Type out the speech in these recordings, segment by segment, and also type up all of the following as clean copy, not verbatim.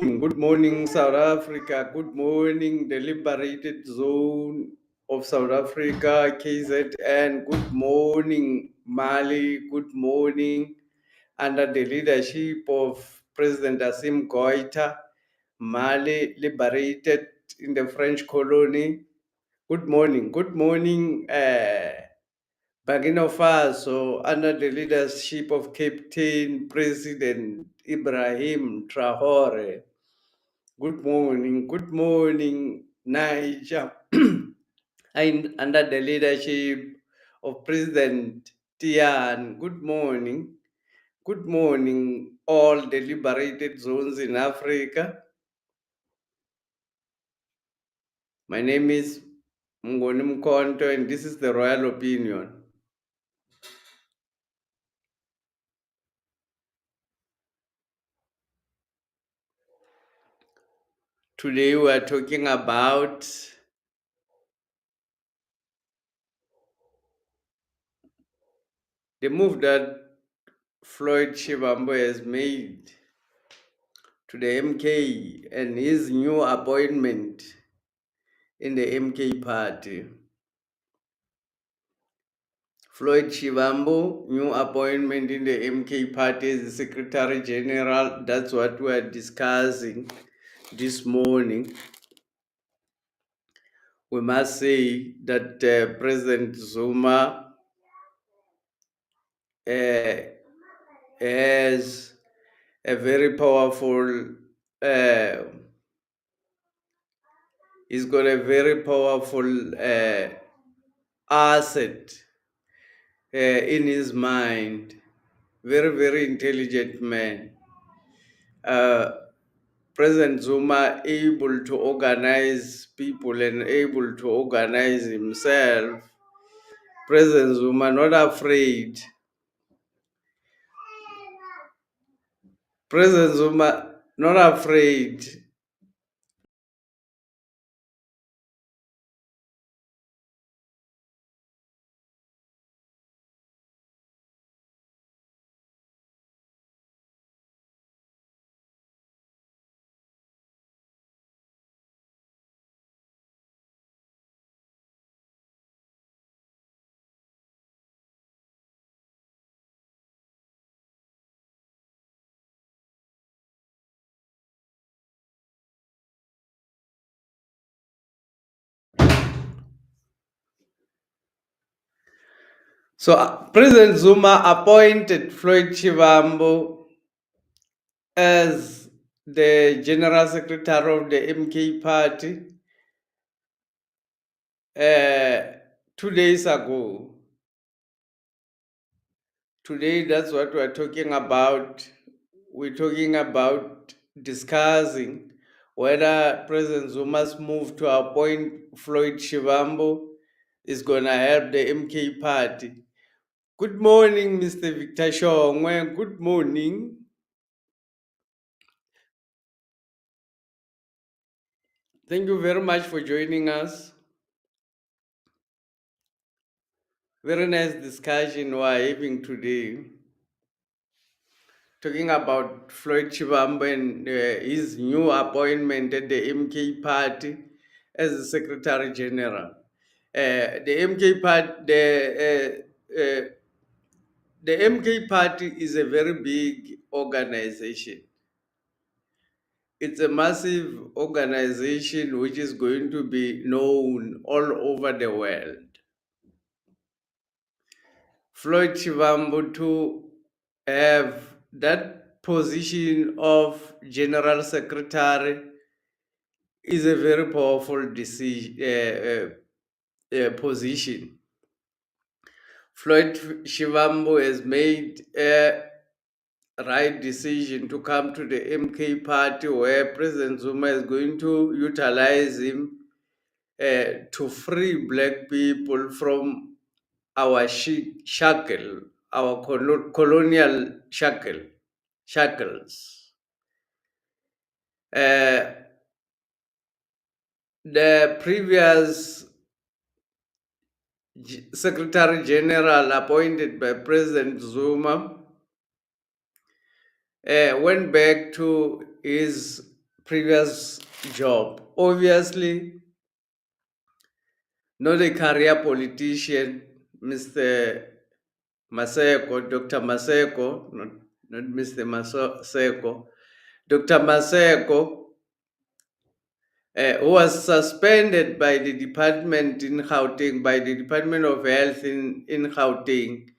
Good morning, South Africa. Good morning, the liberated zone of South Africa, KZN. Good morning, Mali. Good morning, under the leadership of President Assimi Goita, Mali liberated in the French colony. Good morning. Good morning, Burkina Faso, under the leadership of Captain President Ibrahim Traore. Good morning, Niger, and under the leadership of President Tian. Good morning, all the liberated zones in Africa. My name is uMkhonto, and this is the Royal Opinion. Today we are talking about the move that Floyd Shivambu has made to the MK and his new appointment in the MK party. Floyd Shivambu, new appointment in the MK party as the Secretary General. That's what we are discussing this morning. We must say that President Zuma has a very powerful, he's got a very powerful asset in his mind. Very, very intelligent man. President Zuma able to organize people and able to organize himself. President Zuma not afraid. President Zuma not afraid. So President Zuma appointed Floyd Shivambu as the General Secretary of the MK party 2 days ago. Today, that's what we're talking about. We're talking about discussing whether President Zuma's move to appoint Floyd Shivambu is going to help the MK party. Good morning, Mr. Victor Shongwe. Good morning. Thank you very much for joining us. Very nice discussion we're having today, talking about Floyd Shivambu and his new appointment at the MK party as the Secretary General. The MK party, the MK party is a very big organization. It's a massive organization which is going to be known all over the world. Floyd Shivambu to have that position of General Secretary is a very powerful position. Floyd Shivambu has made a right decision to come to the MK party, where President Zuma is going to utilize him to free black people from our shackle, our colonial shackles. The previous Secretary General appointed by President Zuma went back to his previous job. Obviously, not a career politician, Mr. Maseko, Dr. Maseko, not Mr. Maseko, Dr. Maseko, who was suspended by the department in Gauteng, by the Department of Health in Gauteng,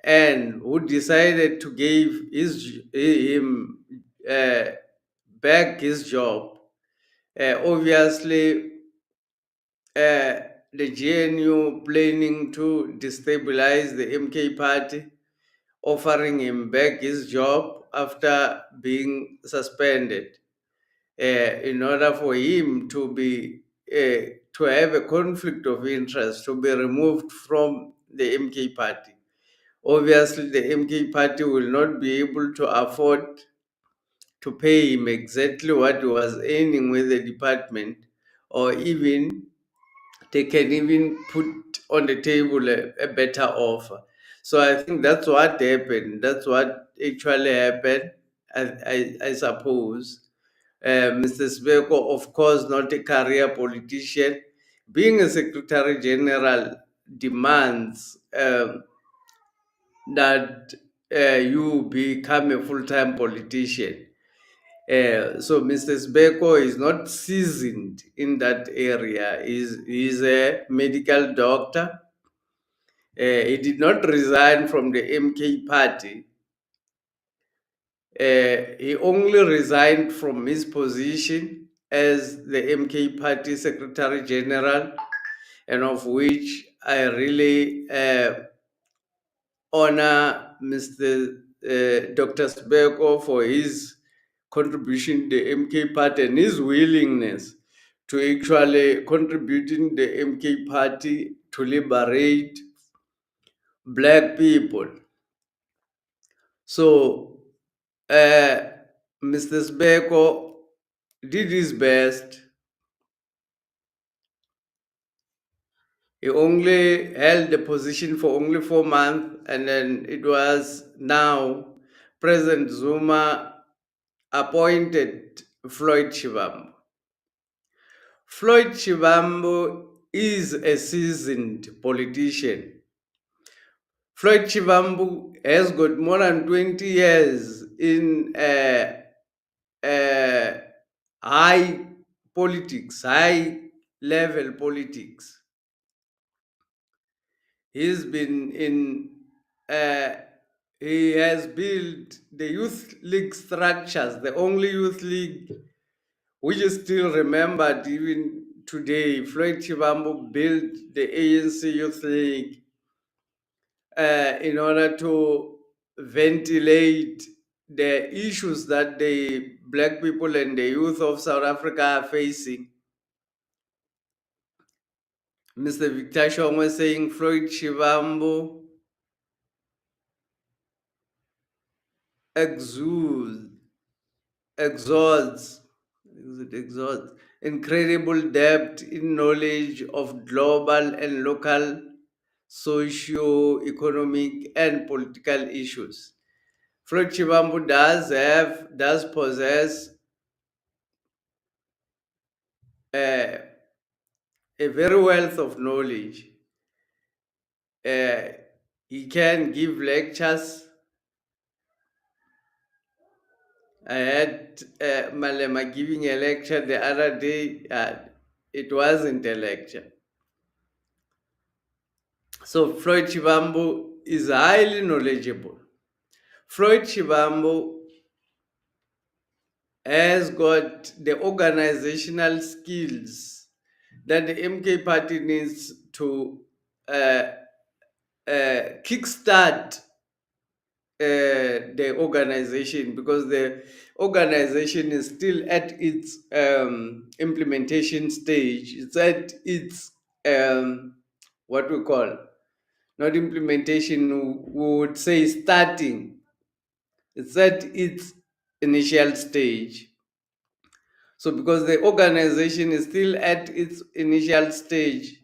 and who decided to give him back his job. Obviously, the GNU planning to destabilize the MK party, offering him back his job after being suspended, in order for him to have a conflict of interest, to be removed from the MK party. Obviously, the MK party will not be able to afford to pay him exactly what he was earning with the department, or even they can even put on the table a better offer. So I think that's what happened. That's what actually happened, I suppose. Mr. Sibeko, of course, not a career politician, being a Secretary General demands that you become a full-time politician. So Mr. Sibeko is not seasoned in that area. He's a medical doctor. He did not resign from the MK party. He only resigned from his position as the MK party Secretary General, and of which I really honor Mr. Dr. Sibeko for his contribution to the MK party and his willingness to actually contributing the MK party to liberate black people. So Mr. Sibeko did his best. He only held the position for only 4 months, and then it was now President Zuma appointed Floyd Shivambu. Floyd Shivambu is a seasoned politician. Floyd Shivambu has got more than 20 years in high politics, high level politics. He's been in, he has built the youth league structures, the only youth league which is still remembered even today. Floyd Shivambu built the ANC Youth League in order to ventilate the issues that the black people and the youth of South Africa are facing. Mr. Victor Shong was saying Floyd Shivambu exalts incredible depth in knowledge of global and local socio-economic and political issues. Floyd Shivambu does possess a very wealth of knowledge. He can give lectures. I had Malema giving a lecture the other day. It wasn't a lecture. So Floyd Shivambu is highly knowledgeable. Floyd Shivambu has got the organizational skills that the MK party needs to kickstart the organization, because the organization is still at its implementation stage. It's at its what we call, not implementation, we would say starting. It's at its initial stage. So because the organization is still at its initial stage,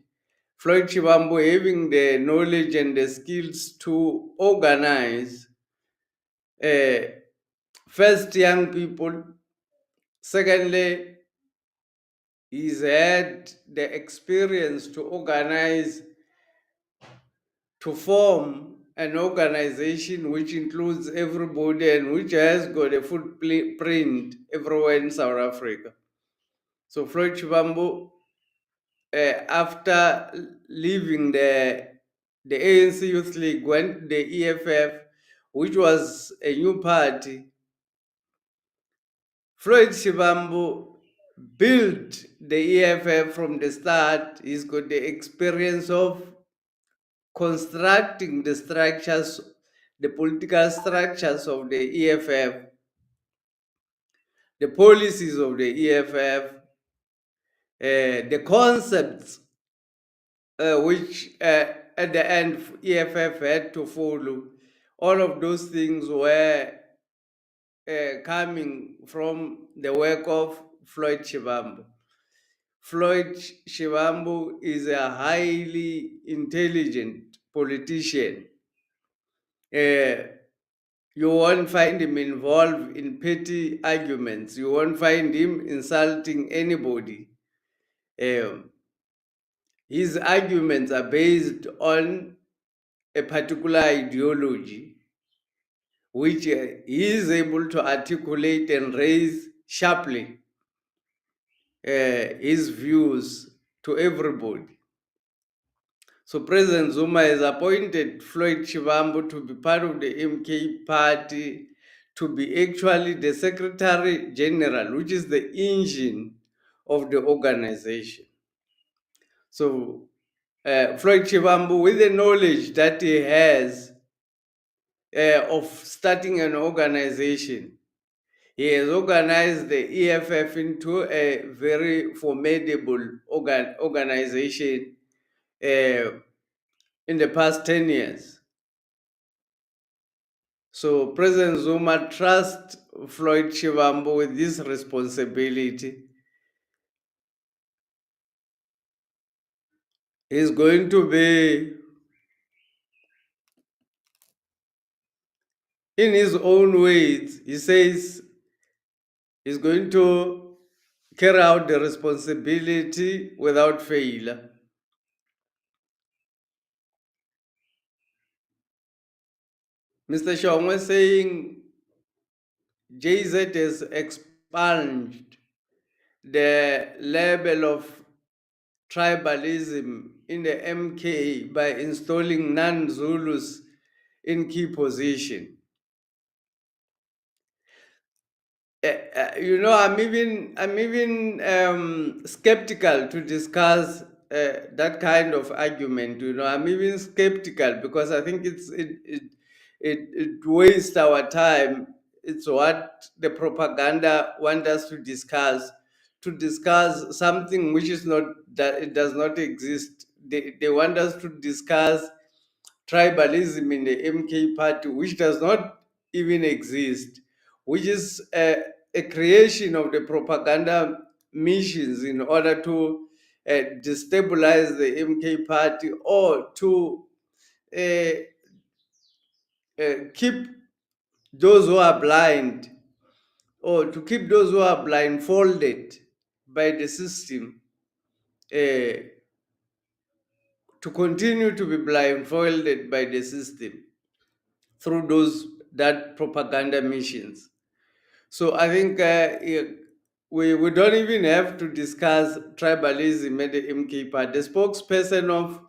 Floyd Shivambu having the knowledge and the skills to organize first young people Secondly, he's had the experience to organize, to form an organization which includes everybody and which has got a footprint everywhere in South Africa. So Floyd Shivambu, after leaving the ANC Youth League, went to the EFF, which was a new party. Floyd Shivambu built the EFF from the start. He's got the experience of constructing the structures, the political structures of the EFF, the policies of the EFF, the concepts which at the end EFF had to follow. All of those things were coming from the work of Floyd Shivambu. Floyd Shivambu is a highly intelligent politician. You won't find him involved in petty arguments. You won't find him insulting anybody. His arguments are based on a particular ideology, which he is able to articulate and raise sharply his views to everybody. So President Zuma has appointed Floyd Shivambu to be part of the MK party, to be actually the Secretary General, which is the engine of the organization. So Floyd Shivambu, with the knowledge that he has of starting an organization, he has organized the EFF into a very formidable organization in the past 10 years. So President Zuma trusts Floyd Shivambu with this responsibility. He's going to be, in his own words, he says he's going to carry out the responsibility without failure. Mr. Shong was saying JZ has expunged the level of tribalism in the MK by installing non-Zulus in key position. I'm even skeptical to discuss that kind of argument. I'm even skeptical because I think it wastes our time. It's what the propaganda want us to discuss something which is not, that it does not exist. They want us to discuss tribalism in the MK party, which does not even exist, which is a creation of the propaganda missions in order to destabilize the MK party, or to keep those who are blind, or to keep those who are blindfolded by the system, to continue to be blindfolded by the system through that propaganda missions. So I think we don't even have to discuss tribalism at the MK party. The spokesperson of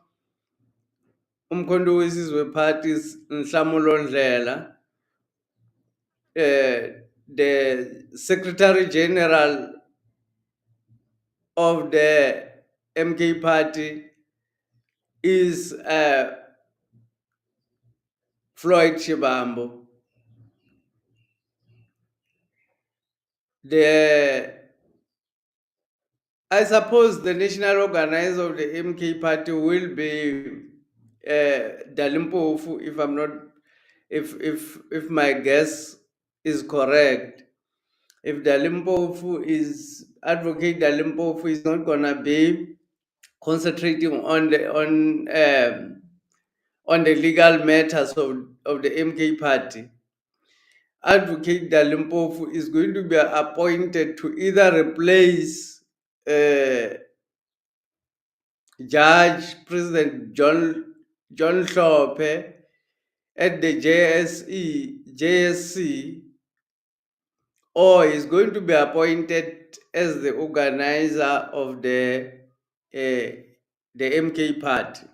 uMkhonto weSizwe parties, Nhlamulo Ndlela, the Secretary General of the MK party is Floyd Shivambu. I suppose the national organizer of the MK party will be Dalimpofu, if I'm not, if my guess is correct. If Dalimpofu is Advocate Dalimpofu is not gonna be concentrating on the legal matters of the MK party, Advocate Dalimpofu is going to be appointed to either replace Judge President John Hlophe at the JSC, or is going to be appointed as the organizer of the MK party.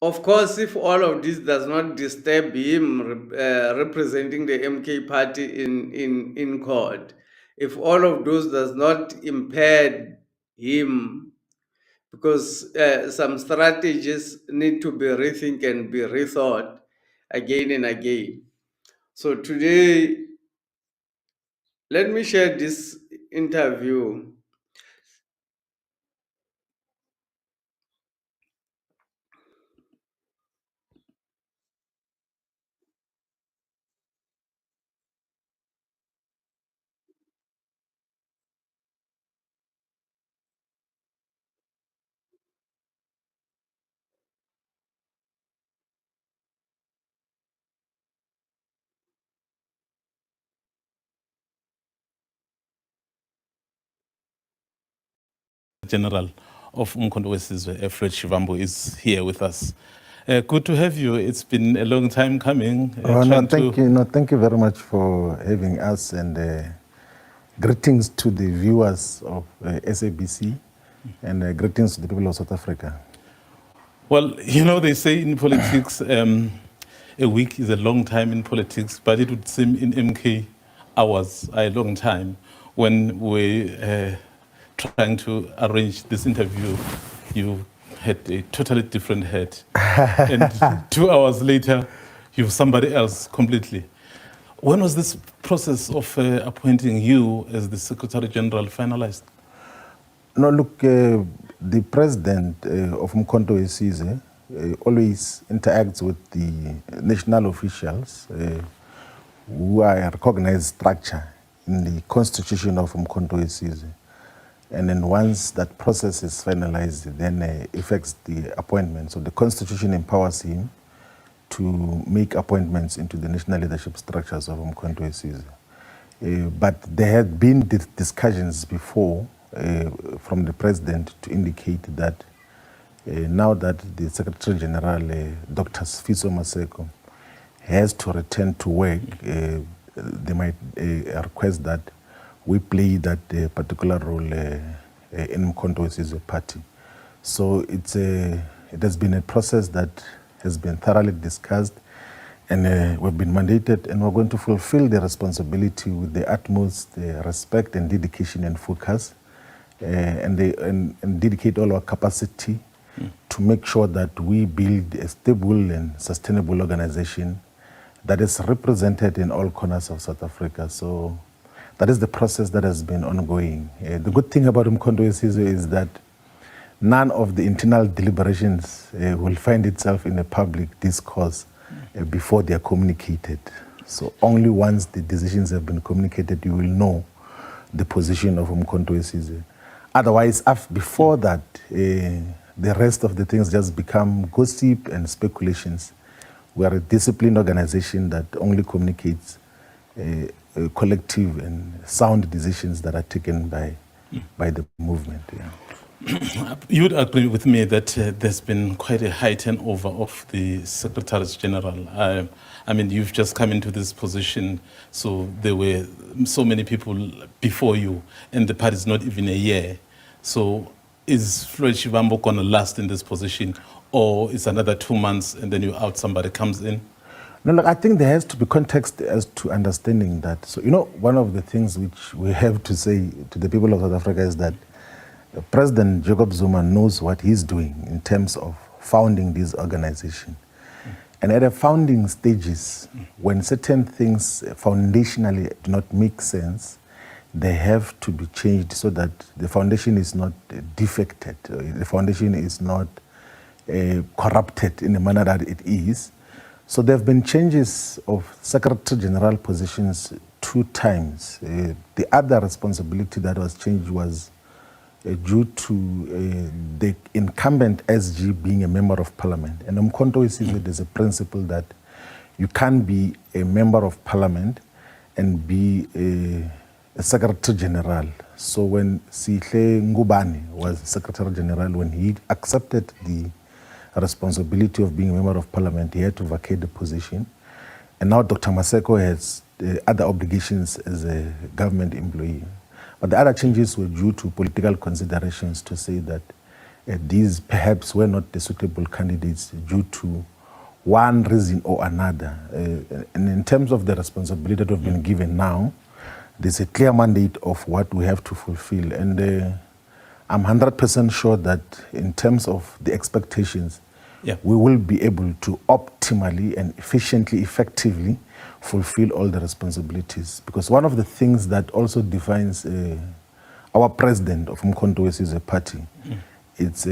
Of course, if all of this does not disturb him representing the MK party in court, if all of those does not impair him, because some strategies need to be rethink and be rethought again and again. So today, let me share this interview. General of uMkhonto weSizwe, Floyd Shivambu, is here with us. Good to have you. It's been a long time coming. Thank you very much for having us, and greetings to the viewers of SABC, and greetings to the people of South Africa. Well, you know, they say in politics, a week is a long time in politics, but it would seem in MK hours are a long time. When we trying to arrange this interview, you had a totally different head. And 2 hours later, you're somebody else completely. When was this process of appointing you as the Secretary General finalized? No, look, the president of uMkhonto weSizwe always interacts with the national officials who are a recognized structure in the constitution of uMkhonto weSizwe. And then once that process is finalized, then affects the appointment. So the Constitution empowers him to make appointments into the national leadership structures of uMkhonto weSizwe. But there had been discussions before from the president to indicate that now that the Secretary General, Dr. Sfiso Maseko, has to return to work, they might request that we play that particular role in uMkhonto weSizwe party. So it has been a process that has been thoroughly discussed, and we've been mandated, and we're going to fulfill the responsibility with the utmost respect and dedication and focus, and dedicate all our capacity to make sure that we build a stable and sustainable organization that is represented in all corners of South Africa. So that is the process that has been ongoing. The good thing about uMkhonto weSizwe is that none of the internal deliberations will find itself in a public discourse before they are communicated. So only once the decisions have been communicated, you will know the position of uMkhonto weSizwe. Otherwise, before that, the rest of the things just become gossip and speculations. We are a disciplined organization that only communicates collective and sound decisions that are taken by the movement. Yeah. You would agree with me that there's been quite a high turnover of the Secretaries General. I mean, you've just come into this position, so there were so many people before you, and the party is not even a year. So is Floyd Shivambu going to last in this position, or is another 2 months and then you're out, somebody comes in? No, look, I think there has to be context as to understanding that. So, you know, one of the things which we have to say to the people of South Africa is that President Jacob Zuma knows what he's doing in terms of founding this organization. And at the founding stages, when certain things foundationally do not make sense, they have to be changed so that the foundation is not defected, the foundation is not corrupted in the manner that it is. So there have been changes of Secretary General positions 2 times. The other responsibility that was changed was due to the incumbent SG being a member of parliament. And uMkhonto weSizwe, there's a principle that you can't be a member of parliament and be a Secretary General. So when Sihle Ngubane was Secretary General, when he accepted the responsibility of being a member of parliament, he had to vacate the position. And now Dr. Maseko has other obligations as a government employee. But the other changes were due to political considerations to say that these perhaps were not the suitable candidates due to one reason or another. And in terms of the responsibility that we've been given now, there's a clear mandate of what we have to fulfill. And I'm 100% sure that in terms of the expectations, we will be able to optimally and efficiently, effectively fulfill all the responsibilities. Because one of the things that also defines our president of uMkhonto weSizwe party, it's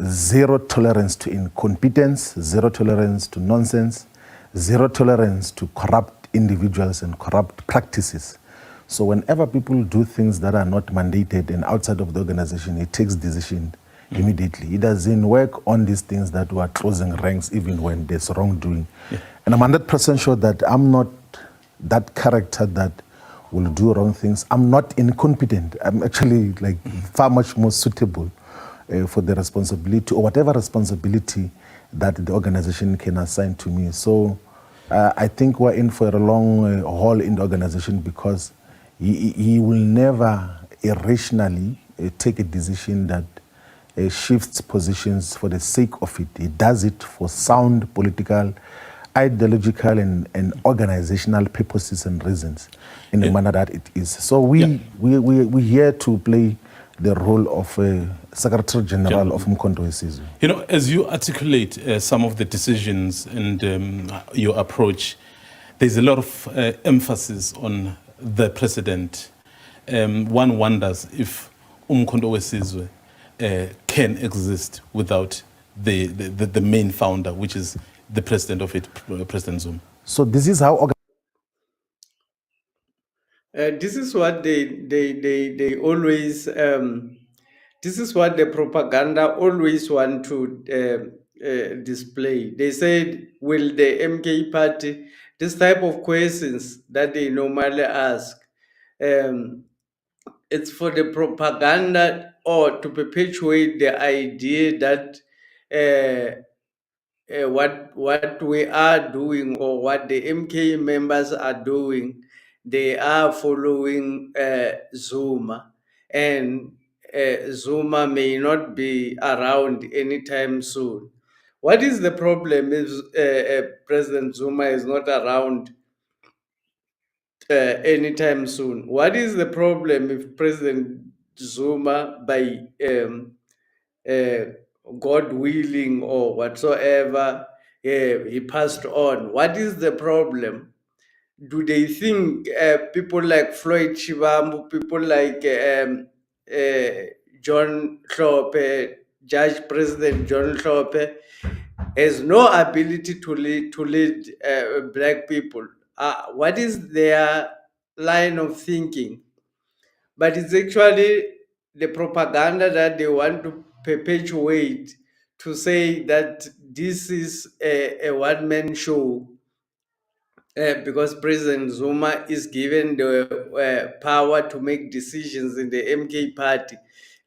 zero tolerance to incompetence, zero tolerance to nonsense, zero tolerance to corrupt individuals and corrupt practices. So whenever people do things that are not mandated and outside of the organization, he takes decision immediately. He doesn't work on these things that were closing ranks even when there's wrongdoing. And I'm 100% sure that I'm not that character that will do wrong things. I'm not incompetent. I'm actually far much more suitable for the responsibility or whatever responsibility that the organization can assign to me. So I think we're in for a long haul in the organization because he will never irrationally take a decision that shifts positions for the sake of it. He does it for sound political, ideological, and organizational purposes and reasons in the manner that it is. So we're here to play the role of Secretary General of uMkhonto weSizwe. You know, as you articulate some of the decisions and your approach, there's a lot of emphasis on the president. One wonders if uMkhonto weSizwe can exist without the main founder, which is the president of it, President Zuma. So this is how this is what they always this is what the propaganda always want to display. They said, will the MK party, this type of questions that they normally ask, it's for the propaganda or to perpetuate the idea that what we are doing or what the MK members are doing, they are following Zuma, and Zuma may not be around anytime soon. What is the problem if President Zuma is not around anytime soon? What is the problem if President Zuma, by God willing or whatsoever, he passed on? What is the problem? Do they think people like Floyd Shivambu, people like John Hlophe, Judge President John Hlophe, has no ability to lead black people? What is their line of thinking? But it's actually the propaganda that they want to perpetuate to say that this is a one-man show because President Zuma is given the power to make decisions in the MK party.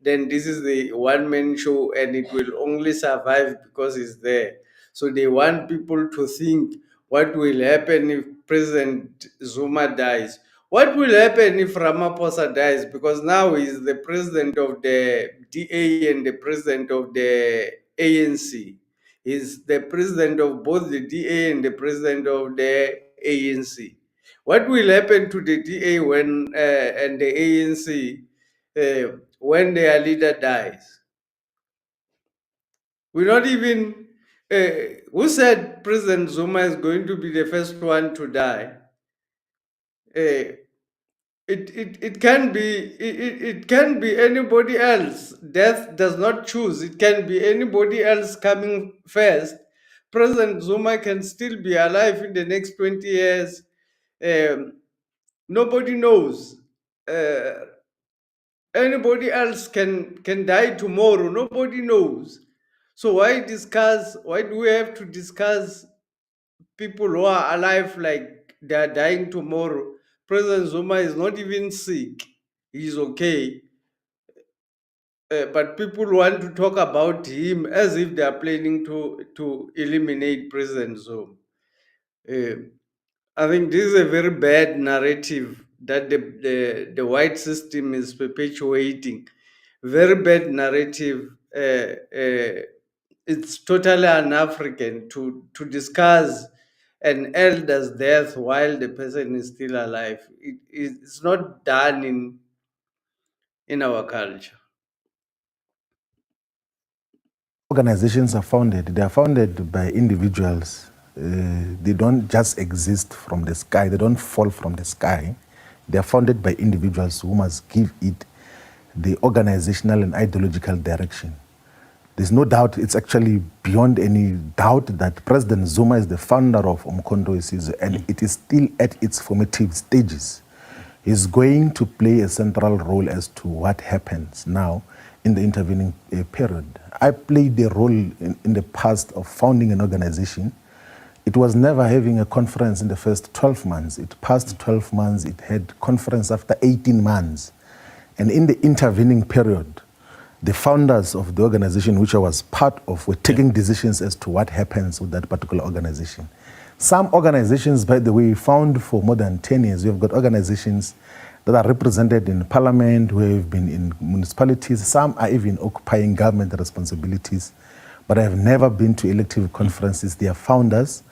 Then this is the one-man show and it will only survive because it's there. So they want people to think what will happen if President Zuma dies. What will happen if Ramaphosa dies? Because now he's the president of the DA and the president of the ANC. He's the president of both the DA and the president of the ANC. What will happen to the DA when and the ANC when their leader dies? We're not even. Who said President Zuma is going to be the first one to die? It can be it can be anybody else. Death does not choose. It can be anybody else coming first. President Zuma can still be alive in the next 20 years. Nobody knows. Anybody else can die tomorrow. Nobody knows. So why discuss? Why do we have to discuss people who are alive like they are dying tomorrow? President Zuma is not even sick. He's okay. But people want to talk about him as if they are planning to eliminate President Zuma. Uh, I think this is a very bad narrative that the white system is perpetuating. Very bad narrative. It's totally un-African to discuss an elder's death while the person is still alive. It's not done in our culture. Organizations are founded. They are founded by individuals. They don't just exist from the sky. They don't fall from the sky. They are founded by individuals who must give it the organizational and ideological direction. There's no doubt, it's actually beyond any doubt that President Zuma is the founder of uMkhonto weSizwe, and it is still at its formative stages. He's going to play a central role as to what happens now in the intervening period. I played a role in the past of founding an organization. It was never having a conference in the first 12 months. It passed 12 months, it had conference after 18 months. And in the intervening period, the founders of the organization which I was part of were taking decisions as to what happens with that particular organization. Some organizations, by the way, found for more than 10 years. We've got organizations that are represented in parliament, who have been in municipalities. Some are even occupying government responsibilities, but have never been to elective conferences. Their founders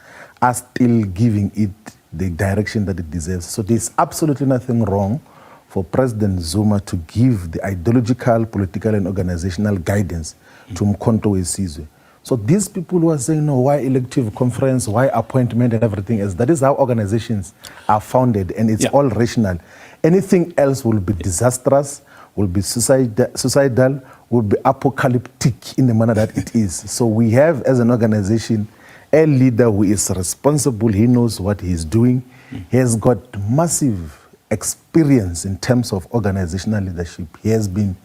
are still giving it the direction that it deserves. So there's absolutely nothing wrong for President Zuma to give the ideological, political, and organizational guidance to uMkhonto weSizwe. So these people who are saying, no, why elective conference, why appointment and everything else, that is how organizations are founded, and it's all rational. Anything else will be disastrous, will be suicidal, will be apocalyptic in the manner that it is. So we have, as an organization, a leader who is responsible. He knows what he's doing. He has got massive experience in terms of organizational leadership. He has been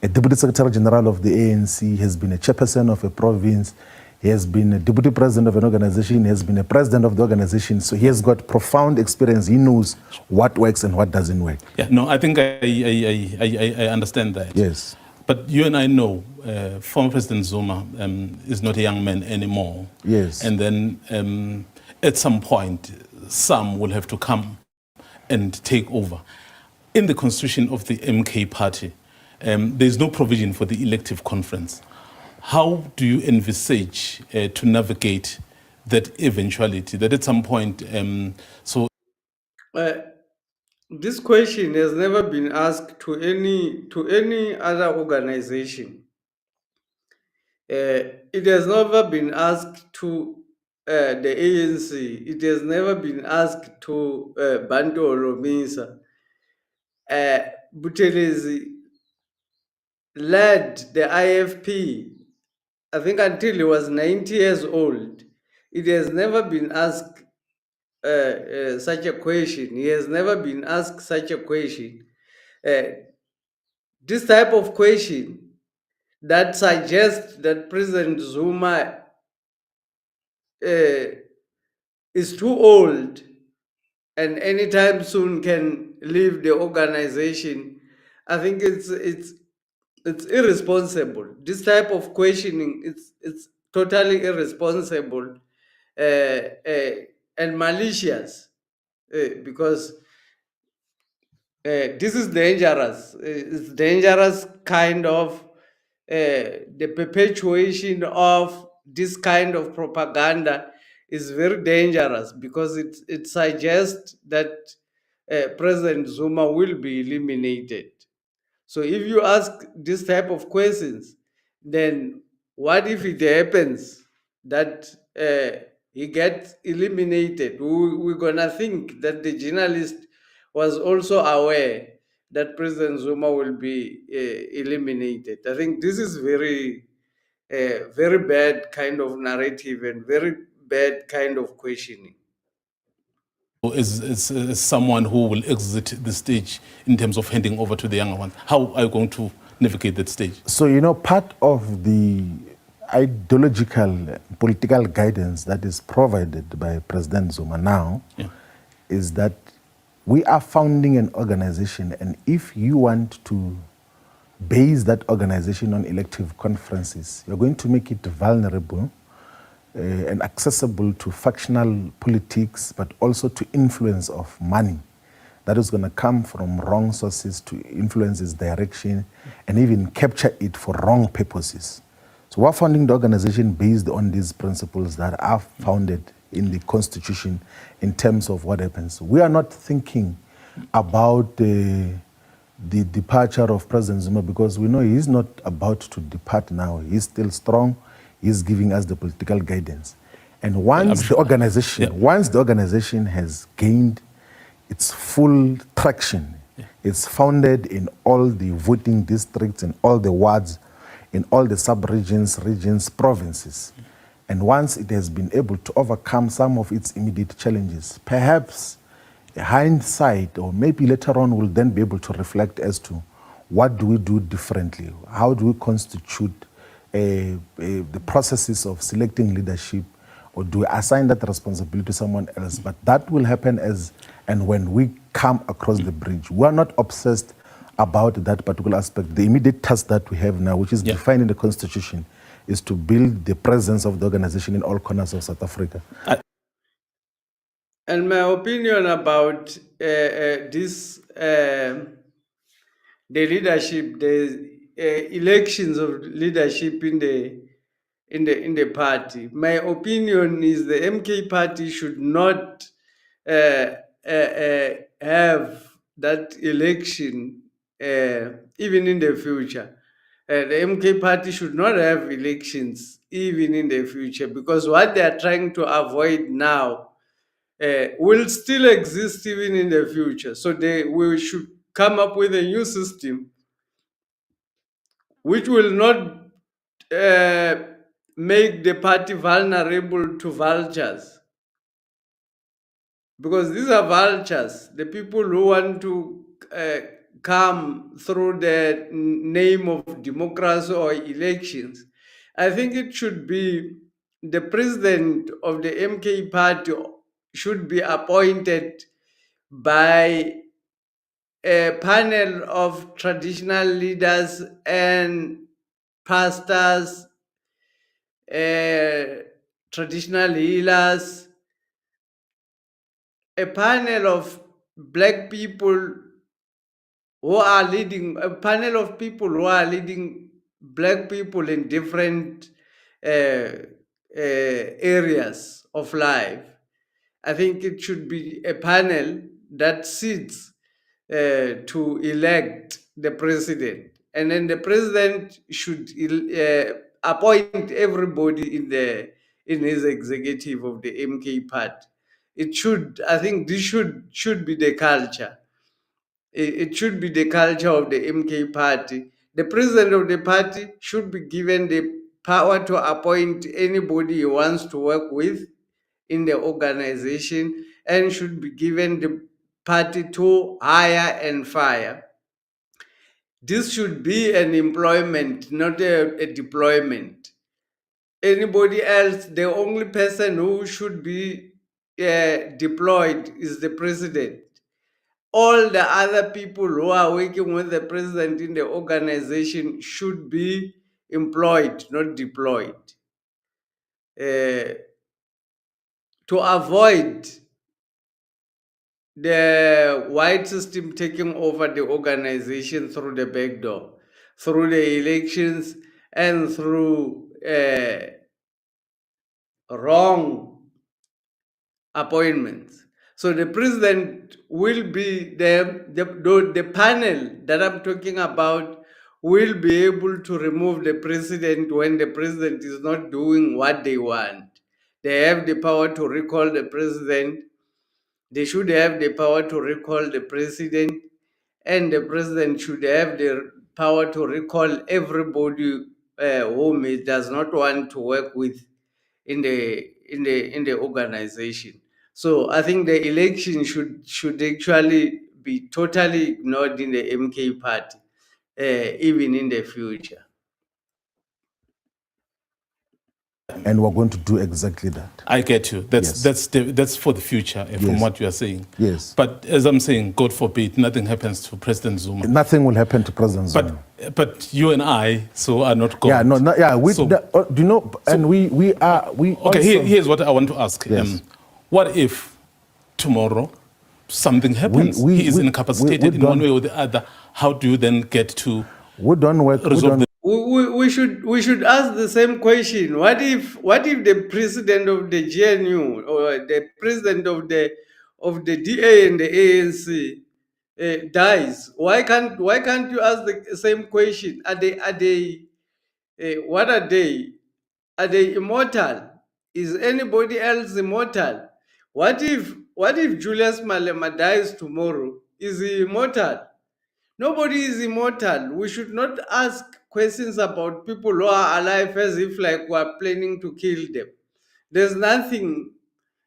a Deputy Secretary General of the ANC, he has been a chairperson of a province, he has been a Deputy President of an organization, he has been a President of the organization, so he has got profound experience. He knows what works and what doesn't work. Yeah, no, I think I understand that. Yes. But you and I know former President Zuma is not a young man anymore. Yes. And then at some point, some will have to come and take over. In the constitution of the MK party, there's no provision for the elective conference. How do you envisage to navigate that eventuality, that at some point, This question has never been asked to any other organization. It has never been asked to the ANC. It has never been asked to Bantu Olomisa. Buthelezi led the IFP, I think, until he was 90 years old. It has never been asked such a question. He has never been asked such a question. This type of question that suggests that President Zuma is too old and anytime soon can leave the organization, I think it's irresponsible. This type of questioning, it's totally irresponsible and malicious because this is dangerous. It's dangerous kind of the perpetuation of this kind of propaganda is very dangerous because it suggests that President Zuma will be eliminated. So if you ask this type of questions, then what if it happens that he gets eliminated? We're gonna think that the journalist was also aware that President Zuma will be eliminated. I think this is very bad kind of narrative and very bad kind of questioning. as someone who will exit the stage in terms of handing over to the younger ones? How are you going to navigate that stage? So, part of the ideological political guidance that is provided by President Zuma now is that we are founding an organization, and if you want to base that organization on elective conferences, you're going to make it vulnerable and accessible to factional politics, but also to influence of money that is going to come from wrong sources to influence its direction and even capture it for wrong purposes. So we're founding the organization based on these principles that are founded in the Constitution in terms of what happens. We are not thinking about the departure of President Zuma because we know he's not about to depart now. He's still strong. He's giving us the political guidance. And once the organization has gained its full traction, it's founded in all the voting districts, in all the wards, in all the sub-regions, regions, provinces. And once it has been able to overcome some of its immediate challenges, perhaps hindsight, or maybe later on, will then be able to reflect as to what do we do differently? How do we constitute the processes of selecting leadership, or do we assign that responsibility to someone else? But that will happen as and when we come across the bridge. We are not obsessed about that particular aspect. The immediate task that we have now, which is defined in the Constitution, is to build the presence of the organization in all corners of South Africa. And my opinion about this, the leadership, the elections of leadership in the party. My opinion is the MK party should not have that election even in the future. The MK party should not have elections even in the future, because what they are trying to avoid now will still exist even in the future. So we should come up with a new system which will not make the party vulnerable to vultures. Because these are vultures, the people who want to come through the name of democracy or elections. I think it should be the president of the MK party should be appointed by a panel of traditional leaders and pastors, traditional healers, a panel of black people who are leading, a panel of people who are leading black people in different areas of life. I think it should be a panel that sits to elect the president, and then the president should appoint everybody in his executive of the MK party. It should, I think, this should be the culture. It should be the culture of the MK party. The president of the party should be given the power to appoint anybody he wants to work with in the organization, and should be given the party to hire and fire. This should be an employment, not a deployment. Anybody else, the only person who should be deployed is the president. All the other people who are working with the president in the organization should be employed, not deployed. To avoid the white system taking over the organization through the back door, through the elections, and through wrong appointments. So the president will be the panel that I'm talking about will be able to remove the president when the president is not doing what they want. They have the power to recall the president. They should have the power to recall the president, and the president should have the power to recall everybody whom he does not want to work with in the organization. So I think the election should actually be totally ignored in the MK party, even in the future. And we're going to do exactly that. I get you. That's Yes. that's for the future, from Yes. what you are saying. Yes. But as I'm saying, God forbid, nothing happens to President Zuma. Nothing will happen to President Zuma. But you and I, so are not God. Yeah, no, yeah. So- Do you know? And we Okay, also, here's what I want to ask. Yes. What if tomorrow something happens? He is incapacitated in one way or the other. How do you then get to we don't work. resolve the We should ask the same question. What if the president of the GNU or the president of the DA and the ANC dies? Why can't you ask the same question? Are they what are they? Are they immortal? Is anybody else immortal? What if Julius Malema dies tomorrow? Is he immortal? Nobody is immortal. We should not ask questions about people who are alive as if like we are planning to kill them. There's nothing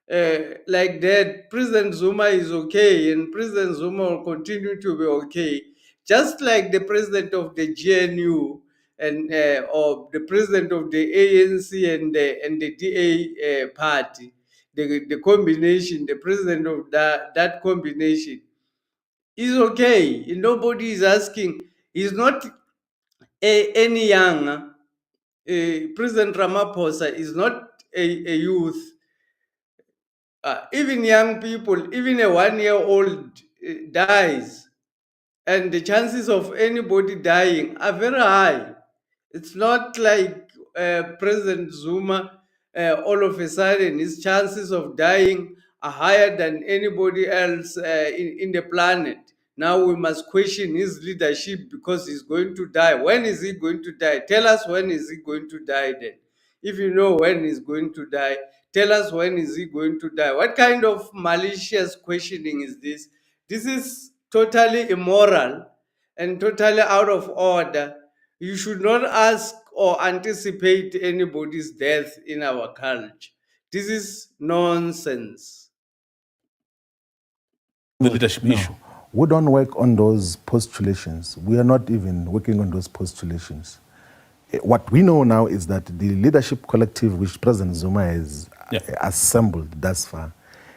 like that. President Zuma is okay, and President Zuma will continue to be okay, just like the president of the GNU and or the president of the ANC and the DA party, the combination, the president of that combination is okay. Nobody is asking. He's not any young. President Ramaphosa is not a youth. Even young people, even a 1-year-old dies, and the chances of anybody dying are very high. It's not like President Zuma, all of a sudden, his chances of dying are higher than anybody else in the planet. Now we must question his leadership because he's going to die. When is he going to die? Tell us when is he going to die then. If you know when he's going to die, tell us when is he going to die. What kind of malicious questioning is this? This is totally immoral and totally out of order. You should not ask or anticipate anybody's death in our culture. This is nonsense. the leadership issue? we don't work on those postulations. We are not even working on those postulations. What we know now is that the leadership collective which President Zuma has assembled thus far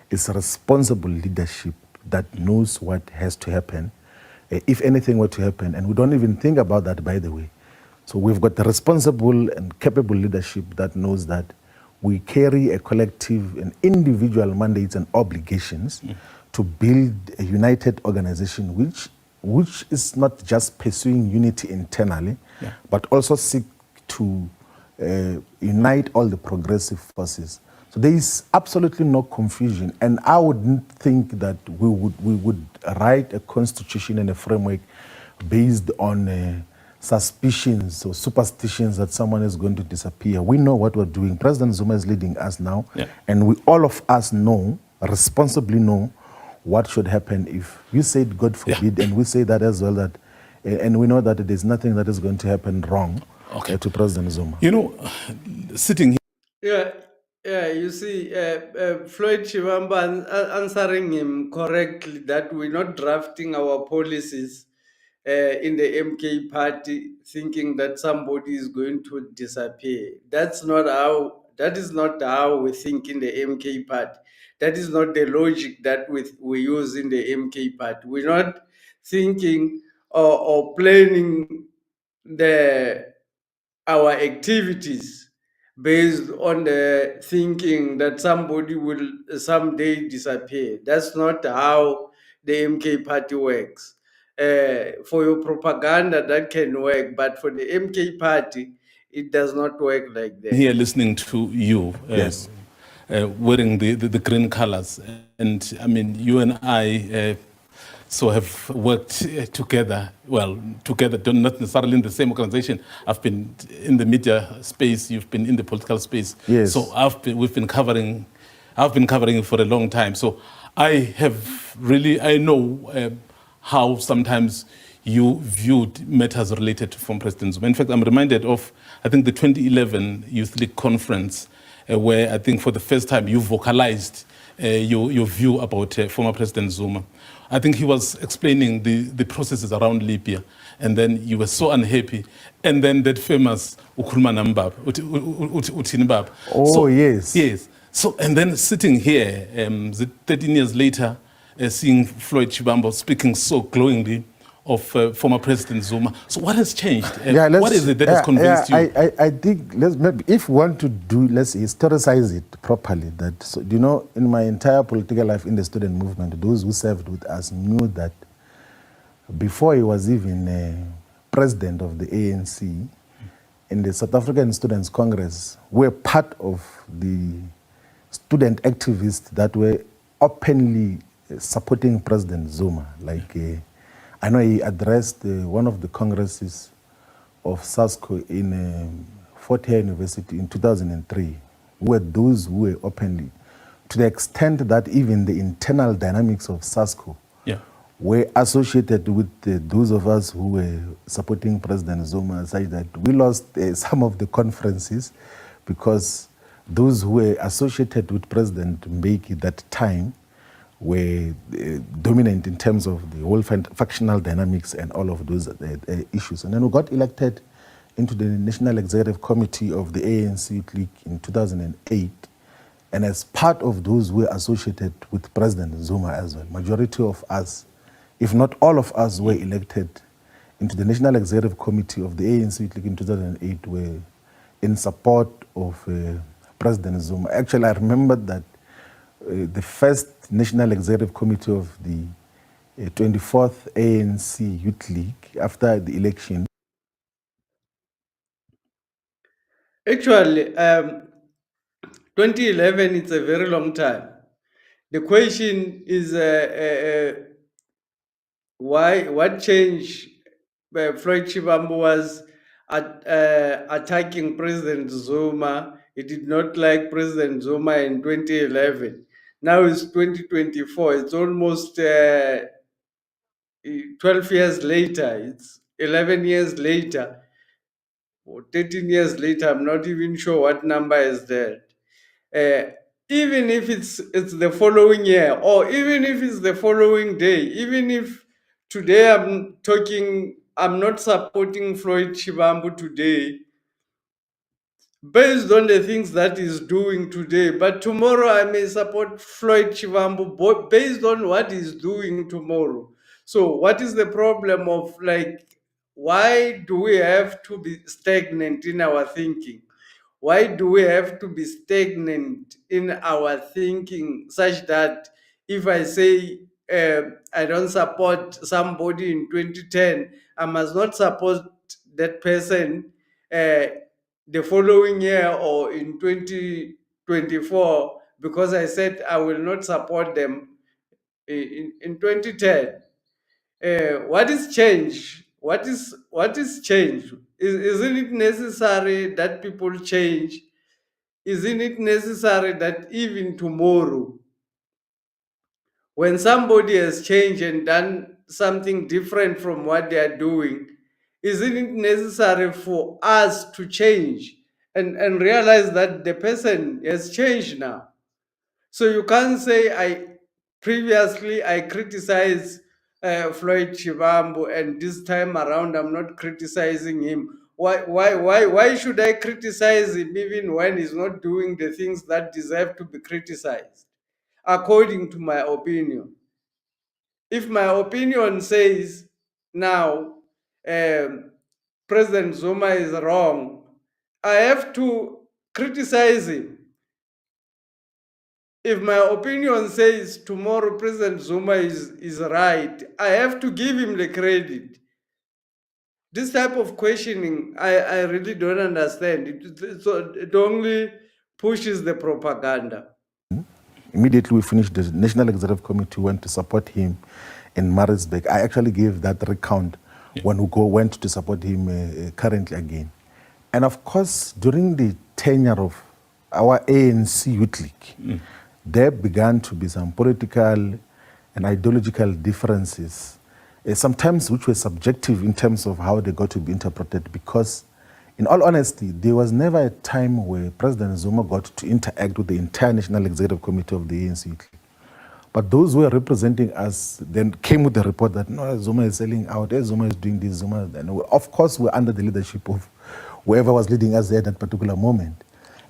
is a responsible leadership that knows what has to happen, if anything were to happen, and we don't even think about that, by the way. So we've got the responsible and capable leadership that knows that we carry a collective and individual mandates and obligations to build a united organization which is not just pursuing unity internally, but also seek to unite all the progressive forces. So there is absolutely no confusion, and I wouldn't think that we would write a constitution and a framework based on suspicions or superstitions that someone is going to disappear. We know what we're doing. President Zuma is leading us now, and we all of us know, responsibly know, what should happen if you said God forbid, and we say that as well, that, and we know that there's nothing that is going to happen wrong to President Zuma. You know, sitting here. You see, Floyd Shivambu answering him correctly that we're not drafting our policies in the MK party thinking that somebody is going to disappear. That is not how we think in the MK party. That is not the logic that we use in the MK party. We're not thinking or planning our activities based on the thinking that somebody will someday disappear. That's not how the MK party works. For your propaganda, that can work, but for the MK party, it does not work like that. Here listening to you, wearing the green colors, and I mean, you and I so have worked together. Well, together, not necessarily in the same organization. I've been in the media space. You've been in the political space. Yes. So I've been covering you for a long time. So I know how sometimes you viewed matters related to former President Zuma. In fact, I'm reminded of, I think, the 2011 Youth League conference, where I think for the first time you vocalized your view about former President Zuma. I think he was explaining the processes around Libya, and then you were so unhappy. And then that famous ukhuluma nambaba, uthini baba. Oh, yes. Yes. So, and then sitting here, 13 years later, seeing Floyd Shivambu speaking so glowingly of former President Zuma. So what has changed? What is it that has convinced you? I think maybe if we want to let's historicize it properly. That, so, you know, in my entire political life in the student movement, those who served with us knew that before he was even president of the ANC, in the South African Students' Congress, were part of the student activists that were openly supporting President Zuma. Like, I know he addressed one of the congresses of SASCO in Fort Hare University in 2003, were those who were openly, to the extent that even the internal dynamics of SASCO were associated with those of us who were supporting President Zuma, such that we lost some of the conferences because those who were associated with President Mbeki at that time were dominant in terms of the whole factional dynamics and all of those issues. And then we got elected into the National Executive Committee of the ANC League in 2008. And as part of those who were associated with President Zuma as well, majority of us, if not all of us, were elected into the National Executive Committee of the ANC League in 2008, were in support of President Zuma. Actually, I remember that the first National Executive Committee of the 24th ANC Youth League after the election. Actually, 2011, it's a very long time. The question is what changed? Floyd Shivambu was attacking President Zuma. He did not like President Zuma in 2011. Now it's 2024. It's almost 12 years later. It's 11 years later, or 13 years later. I'm not even sure what number is there. Even if it's the following year, or even if it's the following day, even if today I'm not supporting Floyd Shivambu today, based on the things that he's doing today, but tomorrow I may support Floyd Shivambu based on what he's doing tomorrow. So what is the problem of, like, why do we have to be stagnant in our thinking? Why do we have to be stagnant in our thinking such that if I say I don't support somebody in 2010, I must not support that person the following year or in 2024 because I said I will not support them in 2010? What is change? What is change? Isn't it necessary that people change? Isn't it necessary that even tomorrow, when somebody has changed and done something different from what they are doing, isn't it necessary for us to change and realize that the person has changed now? So you can't say previously I criticized Floyd Shivambu, and this time around I'm not criticizing him. Why should I criticize him even when he's not doing the things that deserve to be criticized, according to my opinion? If my opinion says now President Zuma is wrong, I have to criticize him. If my opinion says tomorrow President Zuma is right, I have to give him the credit. This type of questioning, I really don't understand. It only pushes the propaganda. Immediately we finished, the National Executive Committee went to support him in Maritzburg. I actually gave that recount when we went to support him currently again. And of course, during the tenure of our ANC Youth League, there began to be some political and ideological differences, sometimes which were subjective in terms of how they got to be interpreted, because in all honesty, there was never a time where President Zuma got to interact with the entire National Executive Committee of the ANC. But those who were representing us then came with the report that no, Zuma is selling out, Zuma is doing this, Zuma. And of course, we're under the leadership of whoever was leading us there at that particular moment.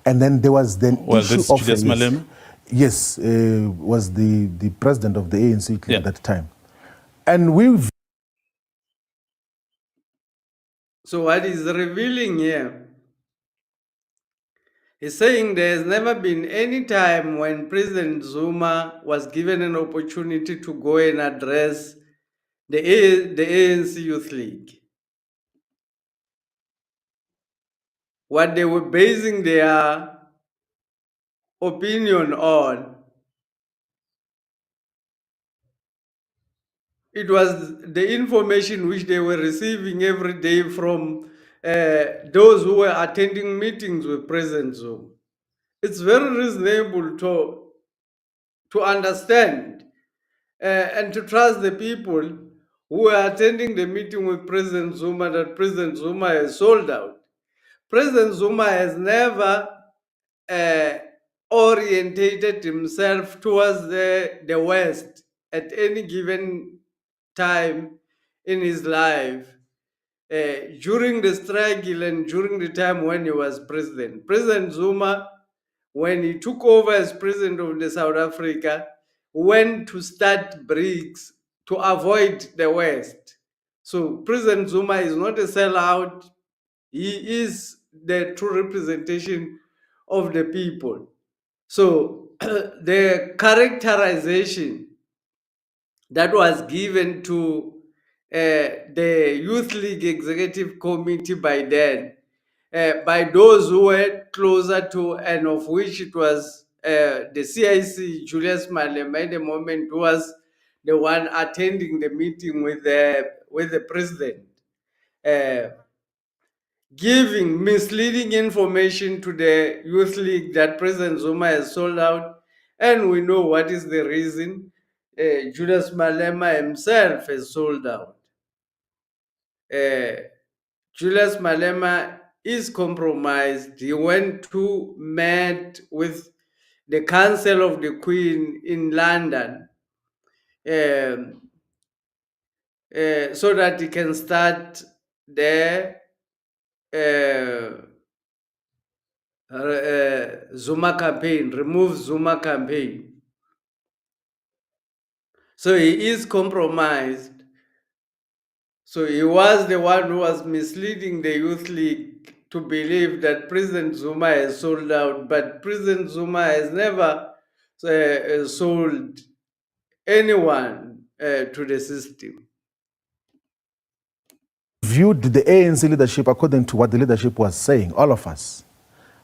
And then there was then issue of Julius Malema? Yes, was the president of the ANC at that time. And we've. So what he's revealing here, he's saying there's never been any time when President Zuma was given an opportunity to go and address the ANC Youth League. What they were basing their opinion on, it was the information which they were receiving every day from those who were attending meetings with President Zuma. It's very reasonable to understand and to trust the people who are attending the meeting with President Zuma that President Zuma has sold out. President Zuma has never orientated himself towards the West at any given time in his life. During the struggle and during the time when he was president. President Zuma, when he took over as president of the South Africa, went to start BRICS to avoid the West. So President Zuma is not a sellout. He is the true representation of the people. So the characterization that was given to the Youth League Executive Committee by then, by those who were closer to, and of which it was the CIC, Julius Malema, at the moment, who was the one attending the meeting with the president, giving misleading information to the Youth League that President Zuma has sold out, and we know what is the reason. Julius Malema himself has sold out. Julius Malema is compromised. He went to met with the Council of the Queen in London so that he can start the Zuma campaign, remove Zuma campaign. So he is compromised. So he was the one who was misleading the Youth League to believe that President Zuma has sold out, but President Zuma has never sold anyone to the system. Viewed the ANC leadership according to what the leadership was saying, all of us,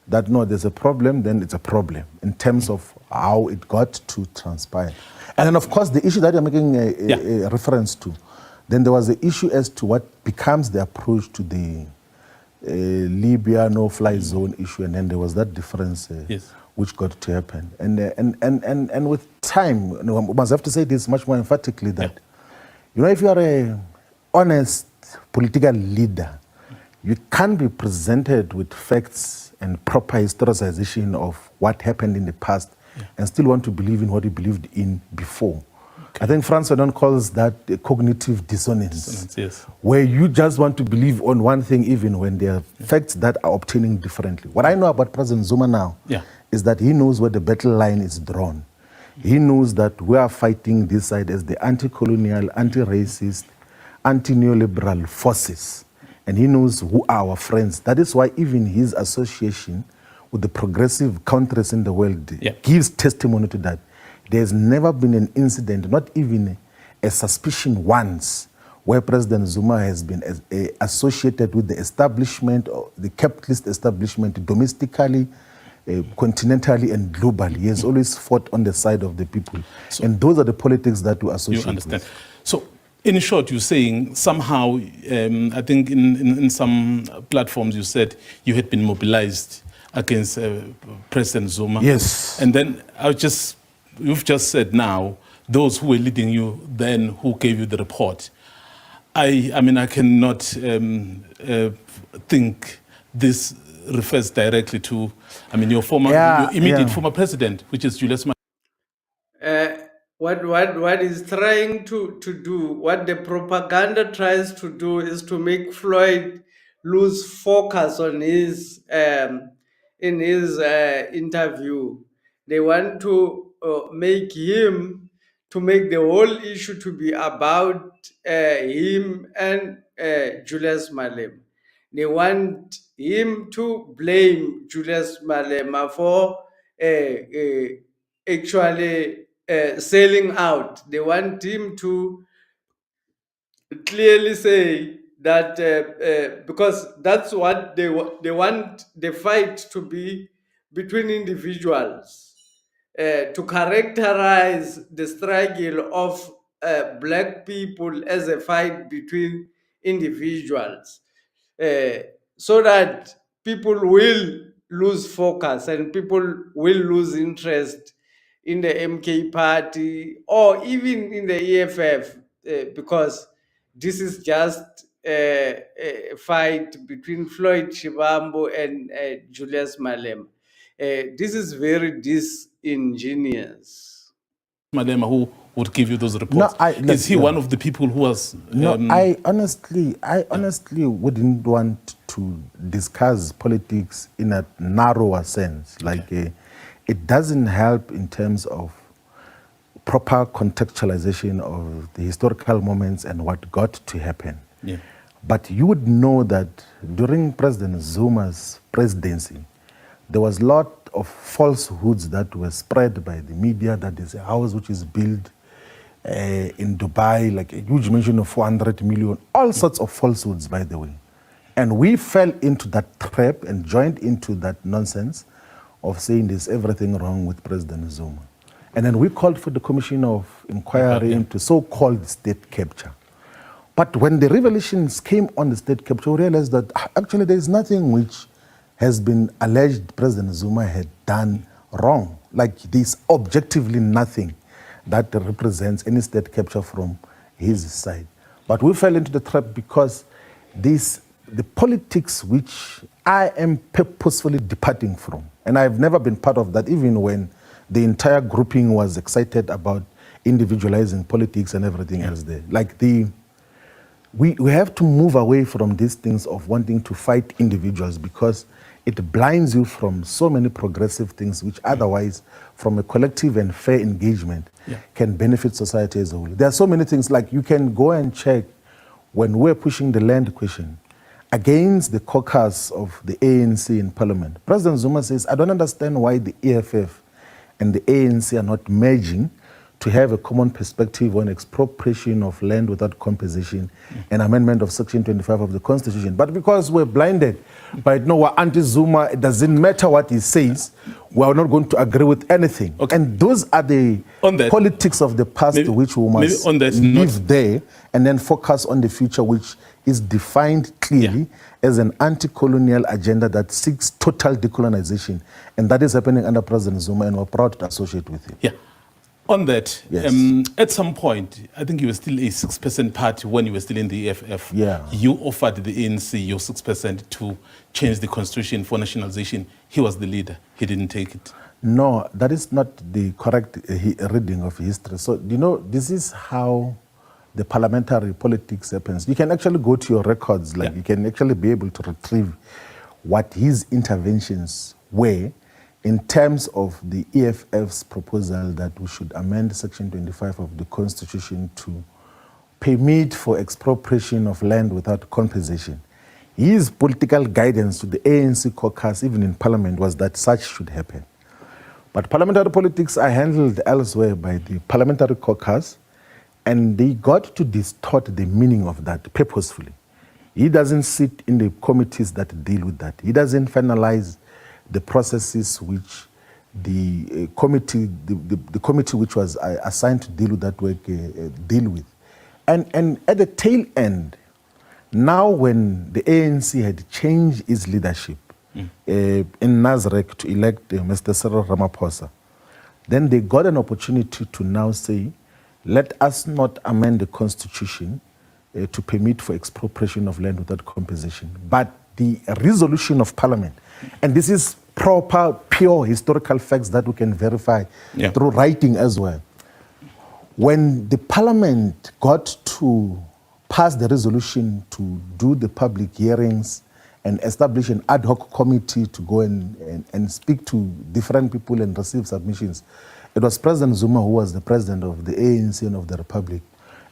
that no, there's a problem, then it's a problem in terms of how it got to transpire. And then, of course, the issue that you're making a reference to, then there was the issue as to what becomes the approach to the Libya no-fly zone issue, and then there was that difference which got to happen. And with time, you know, I must have to say this much more emphatically that, you know, if you are a honest political leader, you can't be presented with facts and proper historicization of what happened in the past and still want to believe in what you believed in before. I think Franz Fanon calls that a cognitive dissonance, where you just want to believe on one thing even when there are facts that are obtaining differently. What I know about President Zuma now is that he knows where the battle line is drawn. He knows that we are fighting this side as the anti-colonial, anti-racist, anti-neoliberal forces. And he knows who are our friends. That is why even his association with the progressive countries in the world gives testimony to that. There's never been an incident, not even a suspicion once, where President Zuma has been associated with the establishment, or the capitalist establishment, domestically, continentally, and globally. He has always fought on the side of the people. So, and those are the politics that we associate you understand. with. So, in short, you're saying somehow, I think in some platforms you said you had been mobilized against President Zuma. Yes. And then you've just said now, those who were leading you then, who gave you the report. I mean, I cannot think this refers directly to, I mean, your immediate former president, which is Julius What is trying to do, what the propaganda tries to do, is to make Floyd lose focus on his in his interview. They want to make the whole issue to be about him and Julius Malema. They want him to blame Julius Malema for actually selling out. They want him to clearly say that because that's what they want the fight to be between individuals, to characterize the struggle of black people as a fight between individuals, uh, so that people will lose focus and people will lose interest in the MK party or even in the EFF, because this is just a fight between Floyd Shivambu and Julius Malema. This is very disingenuous. Malema, who would give you those reports? Is he one of the people who was? I honestly wouldn't want to discuss politics in a narrower sense. Like, it doesn't help in terms of proper contextualization of the historical moments and what got to happen. Yeah. But you would know that during President Zuma's presidency, there was a lot of falsehoods that were spread by the media, that there's a house which is built in Dubai, like a huge mention of 400 million, all sorts of falsehoods, by the way. And we fell into that trap and joined into that nonsense of saying there's everything wrong with President Zuma. And then we called for the commission of inquiry into so-called state capture. But when the revelations came on the state capture, we realized that actually there is nothing which has been alleged President Zuma had done wrong. Like, there's objectively nothing that represents any state capture from his side. But we fell into the trap because the politics which I am purposefully departing from, and I've never been part of that, even when the entire grouping was excited about individualizing politics and everything else there. Like, we have to move away from these things of wanting to fight individuals, because it blinds you from so many progressive things which otherwise, from a collective and fair engagement, can benefit society as a whole. There are so many things, like you can go and check when we're pushing the land question against the caucus of the ANC in parliament. President Zuma says, I don't understand why the EFF and the ANC are not merging to have a common perspective on expropriation of land without compensation and amendment of Section 25 of the Constitution. But because we're blinded by, no, we're anti-Zuma, it doesn't matter what he says, we're not going to agree with anything. Okay. And those are the politics of the past, which we must leave there and then focus on the future, which is defined clearly as an anti-colonial agenda that seeks total decolonization. And that is happening under President Zuma, and we're proud to associate with him. Yeah. On that, at some point, I think you were still a 6% party when you were still in the EFF. Yeah. You offered the ANC your 6% to change the constitution for nationalization. He was the leader. He didn't take it. No, that is not the correct reading of history. So, you know, this is how the parliamentary politics happens. You can actually go to your records, like you can actually be able to retrieve what his interventions were in terms of the EFF's proposal that we should amend Section 25 of the Constitution to permit for expropriation of land without compensation. His political guidance to the ANC caucus, even in Parliament, was that such should happen. But parliamentary politics are handled elsewhere by the parliamentary caucus, and they got to distort the meaning of that purposefully. He doesn't sit in the committees that deal with that. He doesn't finalize the processes which the committee which was assigned to deal with that work deal with. And at the tail end, now when the ANC had changed its leadership in Nasrec to elect Mr. Cyril Ramaphosa, then they got an opportunity to now say, let us not amend the Constitution to permit for expropriation of land without compensation, but the resolution of Parliament, and this is proper, pure historical facts that we can verify through writing as well. When the Parliament got to pass the resolution to do the public hearings and establish an ad hoc committee to go and speak to different people and receive submissions, it was President Zuma who was the president of the ANC and of the Republic.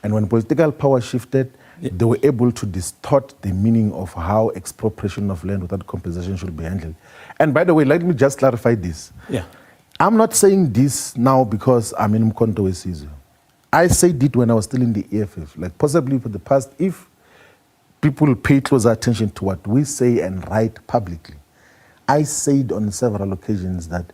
And when political power shifted, they were able to distort the meaning of how expropriation of land without compensation should be handled. And by the way, let me just clarify this. I'm not saying this now because I'm in uMkhonto weSizwe. I said it when I was still in the EFF, like possibly for the past, if people pay close attention to what we say and write publicly. I said on several occasions that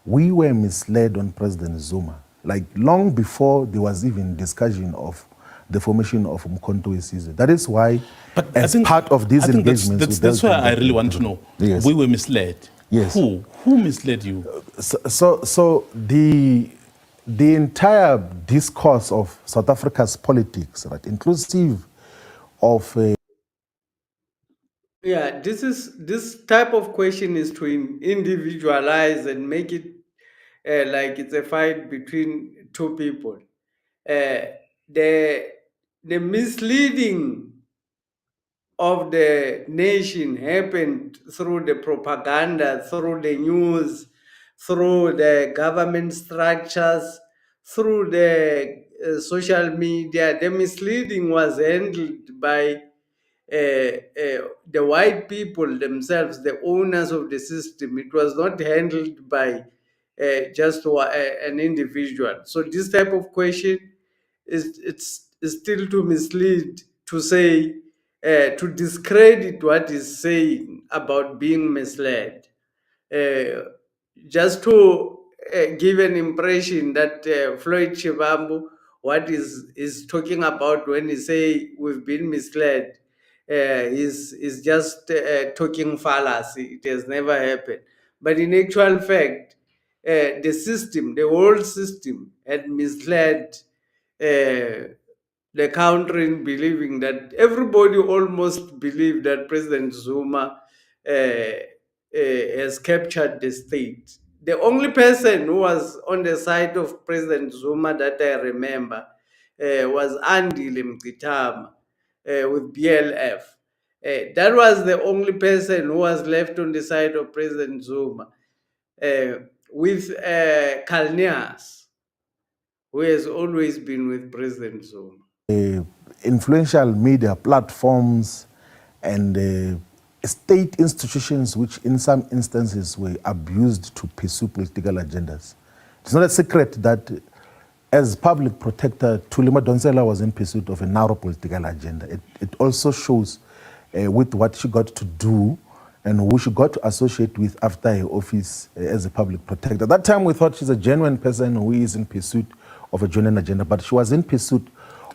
we were misled on President Zuma, like long before there was even discussion of the formation of uMkhonto weSizwe. That is why, but as part of these engagements... That's why I really want to know. Yes. We were misled. Yes. Who misled you? So the entire discourse of South Africa's politics, right, inclusive of... Yeah, this type of question is to individualize and make it like it's a fight between two people. The misleading of the nation happened through the propaganda, through the news, through the government structures, through the social media. The misleading was handled by the white people themselves, the owners of the system. It was not handled by just an individual. So this type of question is still to mislead, to say, to discredit what is saying about being misled, just to give an impression that Floyd Shivambu, what is talking about when he say we've been misled, is just talking fallacy. It has never happened. But in actual fact, the system, the whole system, had misled the country in believing that everybody almost believed that President Zuma has captured the state. The only person who was on the side of President Zuma that I remember was Andile Mngxitama with BLF. That was the only person who was left on the side of President Zuma, with Kalnias, who has always been with President Zuma. Influential media platforms and state institutions which in some instances were abused to pursue political agendas. It's not a secret that as public protector, Thuli Madonsela was in pursuit of a narrow political agenda. It also shows with what she got to do and who she got to associate with after her office as a public protector. At that time we thought she's a genuine person who is in pursuit of a genuine agenda, but she was in pursuit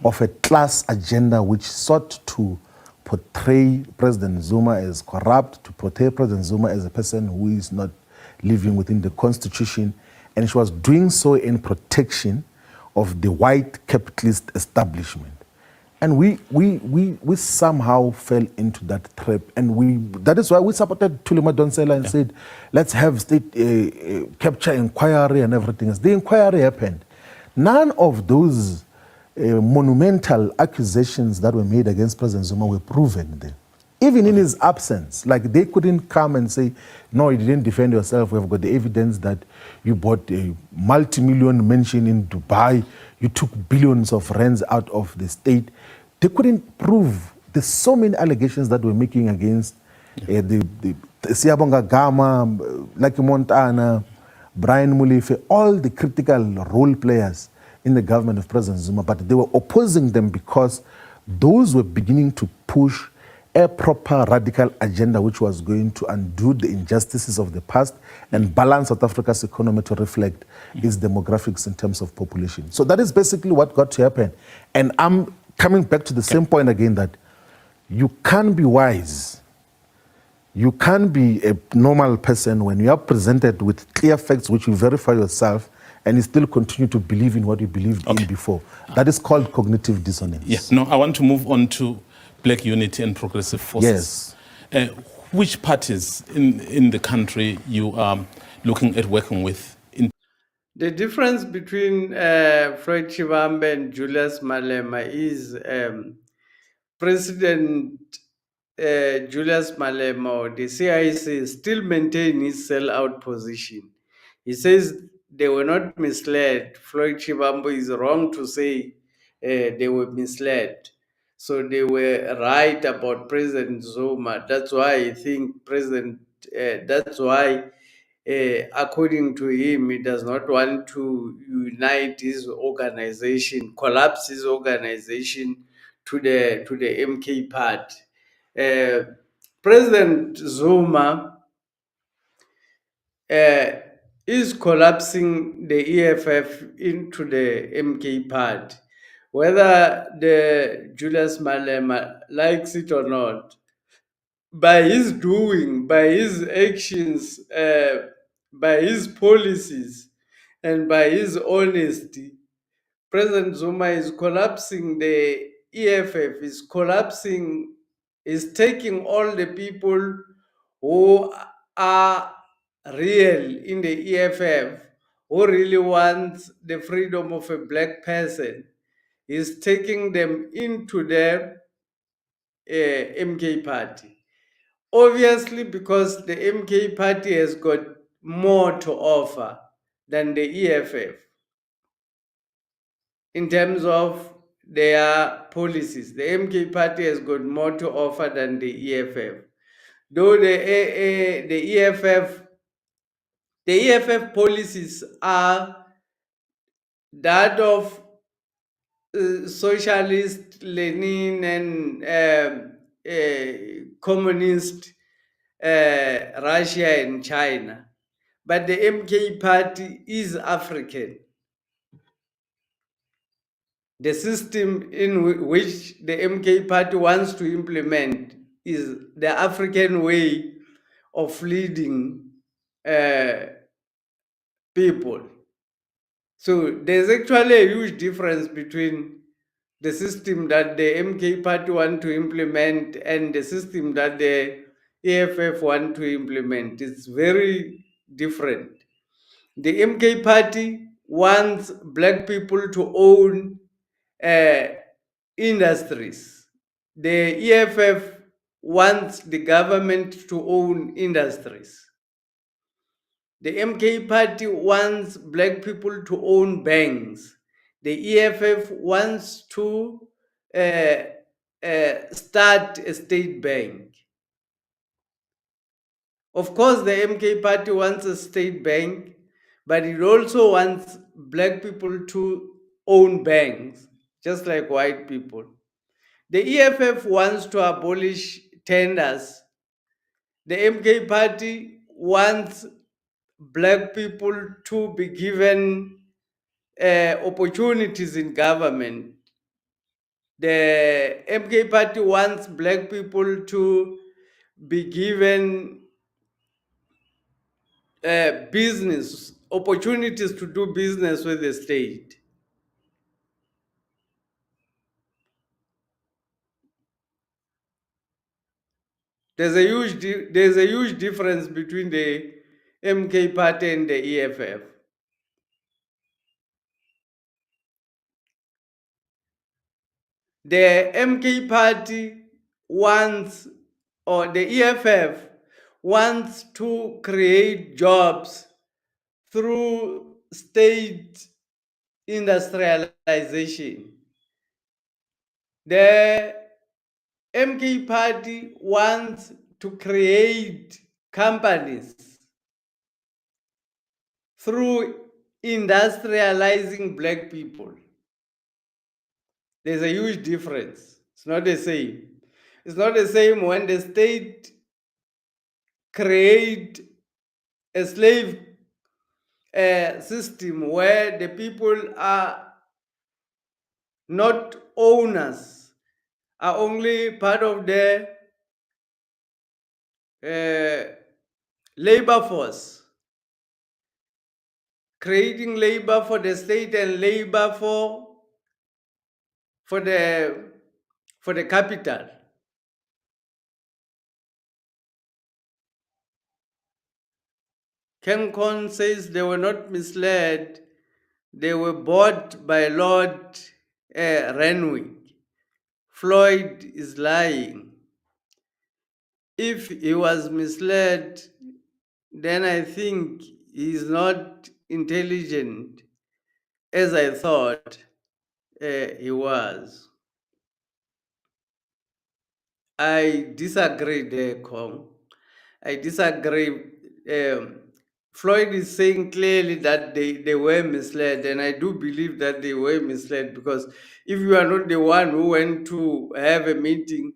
of a class agenda which sought to portray President Zuma as corrupt, to portray President Zuma as a person who is not living within the constitution, and she was doing so in protection of the white capitalist establishment. And we somehow fell into that trap, and that is why we supported Thuli Madonsela and said, let's have state capture inquiry and everything else. The inquiry happened. None of those monumental accusations that were made against President Zuma were proven there. Even in his absence, like they couldn't come and say, no, you didn't defend yourself. We've got the evidence that you bought a multi-million mansion in Dubai. You took billions of rands out of the state. They couldn't prove. There's so many allegations that we're making against the Siyabonga Gama, Lucky Montana, Brian Mulife, all the critical role players in the government of President Zuma, but they were opposing them because those were beginning to push a proper radical agenda which was going to undo the injustices of the past and balance South Africa's economy to reflect its demographics in terms of population. So that is basically what got to happen. And I'm coming back to the same point again, that you can be wise, you can be a normal person when you are presented with clear facts which you verify yourself, and you still continue to believe in what you believed in before. That is called cognitive dissonance. Yes. No, I want to move on to Black Unity and Progressive Forces. Yes. uh, which parties in the country you are looking at working with? The difference between Floyd Shivambu and Julius Malema is President Julius Malema, or the CIC, still maintain his sell-out position. He says they were not misled. Floyd Shivambu is wrong to say they were misled. So they were right about President Zuma. That's why I think that's why, according to him, he does not want to unite his organization, collapse his organization to the MK party. President Zuma uh, is collapsing the EFF into the MK party. Whether the Julius Malema likes it or not, by his doing, by his actions, by his policies, and by his honesty, President Zuma is collapsing the EFF, is taking all the people who are real in the EFF, who really want the freedom of a black person, is taking them into the MK party. Obviously, because the MK party has got more to offer than the EFF in terms of their policies. The MK party has got more to offer than the EFF. Though the EFF policies are that of socialist, Lenin, and communist Russia and China. But the MK party is African. The system in which the MK party wants to implement is the African way of leading people. So there's actually a huge difference between the system that the MK party want to implement and the system that the AFF want to implement. It's very different. The MK party wants black people to own uh, industries. The EFF wants the government to own industries. The MK party wants black people to own banks. The EFF wants to start a state bank. Of course, the MK party wants a state bank, but it also wants black people to own banks, just like white people. The EFF wants to abolish tenders. The MK party wants black people to be given opportunities in government. The MK party wants black people to be given business opportunities to do business with the state. There's a huge difference between the MK party and the EFF. The MK party wants, or the EFF wants to create jobs through state industrialization. The MK party wants to create companies through industrializing black people. There's a huge difference. It's not the same. It's not the same when the state create a slave system where the people are not owners, are only part of the labor force, creating labor for the state and labor for the capital. Kencon says they were not misled. They were bought by Lord Renwick. Floyd is lying. If he was misled, then I think he's not intelligent as I thought he was. I disagree there, Kong. I disagree. Floyd is saying clearly that they were misled, and I do believe that they were misled, because if you are not the one who went to have a meeting,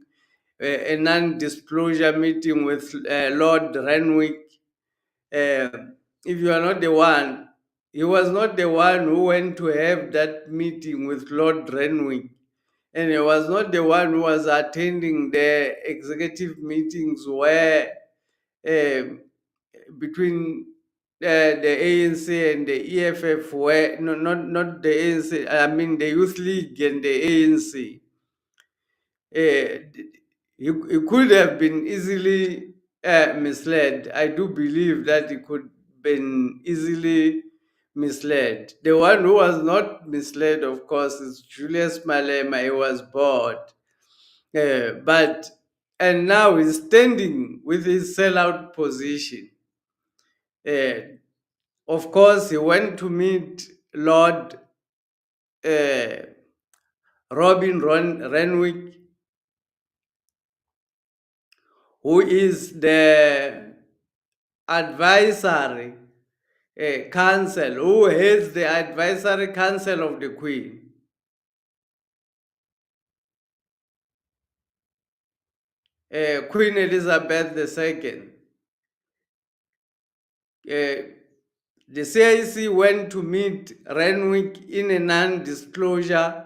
a non-disclosure meeting with Lord Renwick, if you are not the one, he was not the one who went to have that meeting with Lord Renwick, and he was not the one who was attending the executive meetings where between the ANC and the EFF, where no, not the ANC, I mean the Youth League and the ANC. He could have been easily misled. I do believe that he could have been easily misled. The one who was not misled, of course, is Julius Malema. He was bored. And now he's standing with his sellout position. Of course, he went to meet Lord Robin Renwick, who is the advisory council, who heads the advisory council of the Queen. Queen Elizabeth II. The CIC went to meet Renwick in a non-disclosure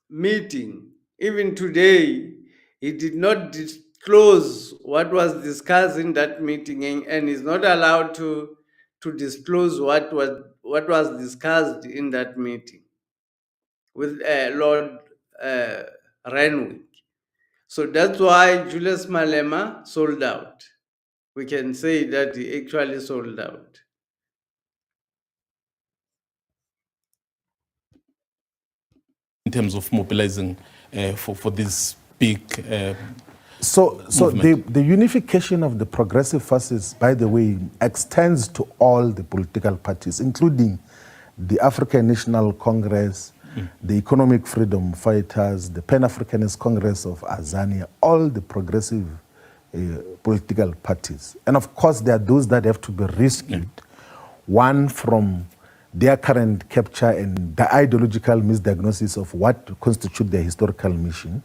meeting. Even today, he did not disclose what was discussed in that meeting, and is not allowed to disclose what was discussed in that meeting with Lord Renwick. So that's why Julius Malema sold out. We can say that he actually sold out. In terms of mobilizing for this big So the unification of the progressive forces, by the way, extends to all the political parties, including the African National Congress, the Economic Freedom Fighters, the Pan-Africanist Congress of Azania, all the progressive political parties. And of course, there are those that have to be rescued, one from their current capture and the ideological misdiagnosis of what constitutes their historical mission,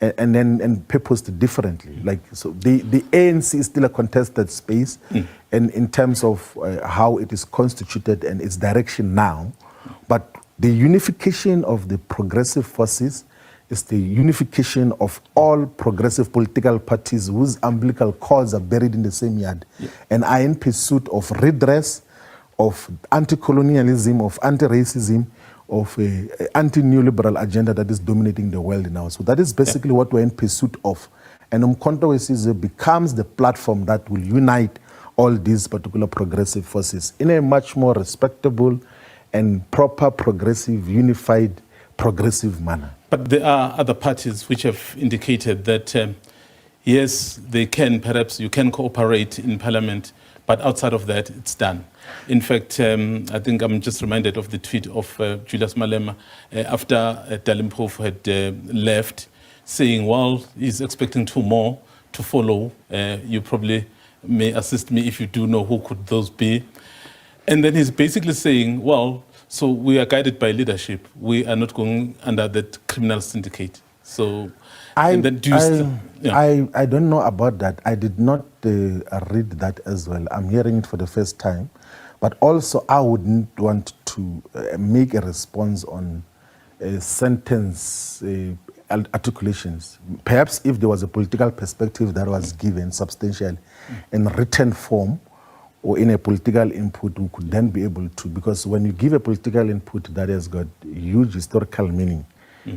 and then purposed differently. Like, so the ANC is still a contested space, and in terms of how it is constituted and its direction now, but the unification of the progressive forces is the unification of all progressive political parties whose umbilical cords are buried in the same yard, and are in pursuit of redress, of anti-colonialism, of anti-racism, of an anti-neoliberal agenda that is dominating the world now. So that is basically what we're in pursuit of. And uMkhonto weSizwe becomes the platform that will unite all these particular progressive forces in a much more respectable and proper, progressive, unified, progressive manner. But there are other parties which have indicated that, yes, they can, perhaps you can cooperate in parliament, but outside of that, it's done. In fact, I think I'm just reminded of the tweet of Julius Malema after Dalimpofu had left, saying, well, he's expecting 2 more to follow. You probably may assist me if you do know who could those be. And then he's basically saying, well, so we are guided by leadership. We are not going under that criminal syndicate. So, I don't know about that. I did not read that as well. I'm hearing it for the first time. But also, I wouldn't want to make a response on sentence articulations. Perhaps if there was a political perspective that was given substantial in written form or in a political input, we could then be able to, because when you give a political input that has got huge historical meaning,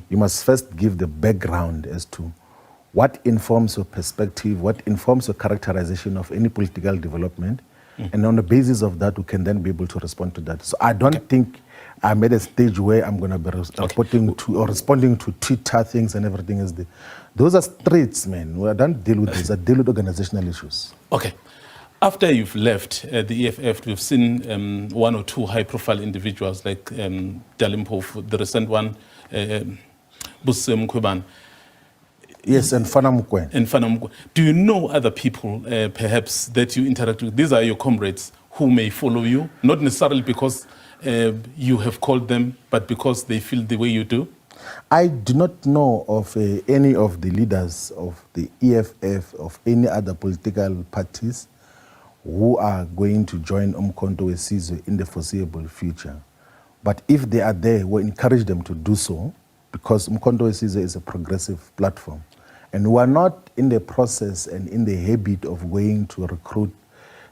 you must first give the background as to what informs your perspective, what informs your characterization of any political development, And on the basis of that, we can then be able to respond to that. So I don't think I'm at a stage where I'm going to be reporting to or responding to Twitter things and everything else. Those are streets, man. I don't deal with those. I deal with organizational issues. Okay. After you've left the EFF, we've seen one or two high-profile individuals like Dalimpofu, the recent one, Mkhwebane. Yes, and Fanamukwe. And Fanamukwe. Do you know other people, perhaps, that you interact with? These are your comrades who may follow you, not necessarily because you have called them, but because they feel the way you do? I do not know of any of the leaders of the EFF, of any other political parties, who are going to join uMkhonto weSizwe in the foreseeable future. But if they are there, we encourage them to do so, because uMkhonto weSizwe is a progressive platform. And we are not in the process and in the habit of going to recruit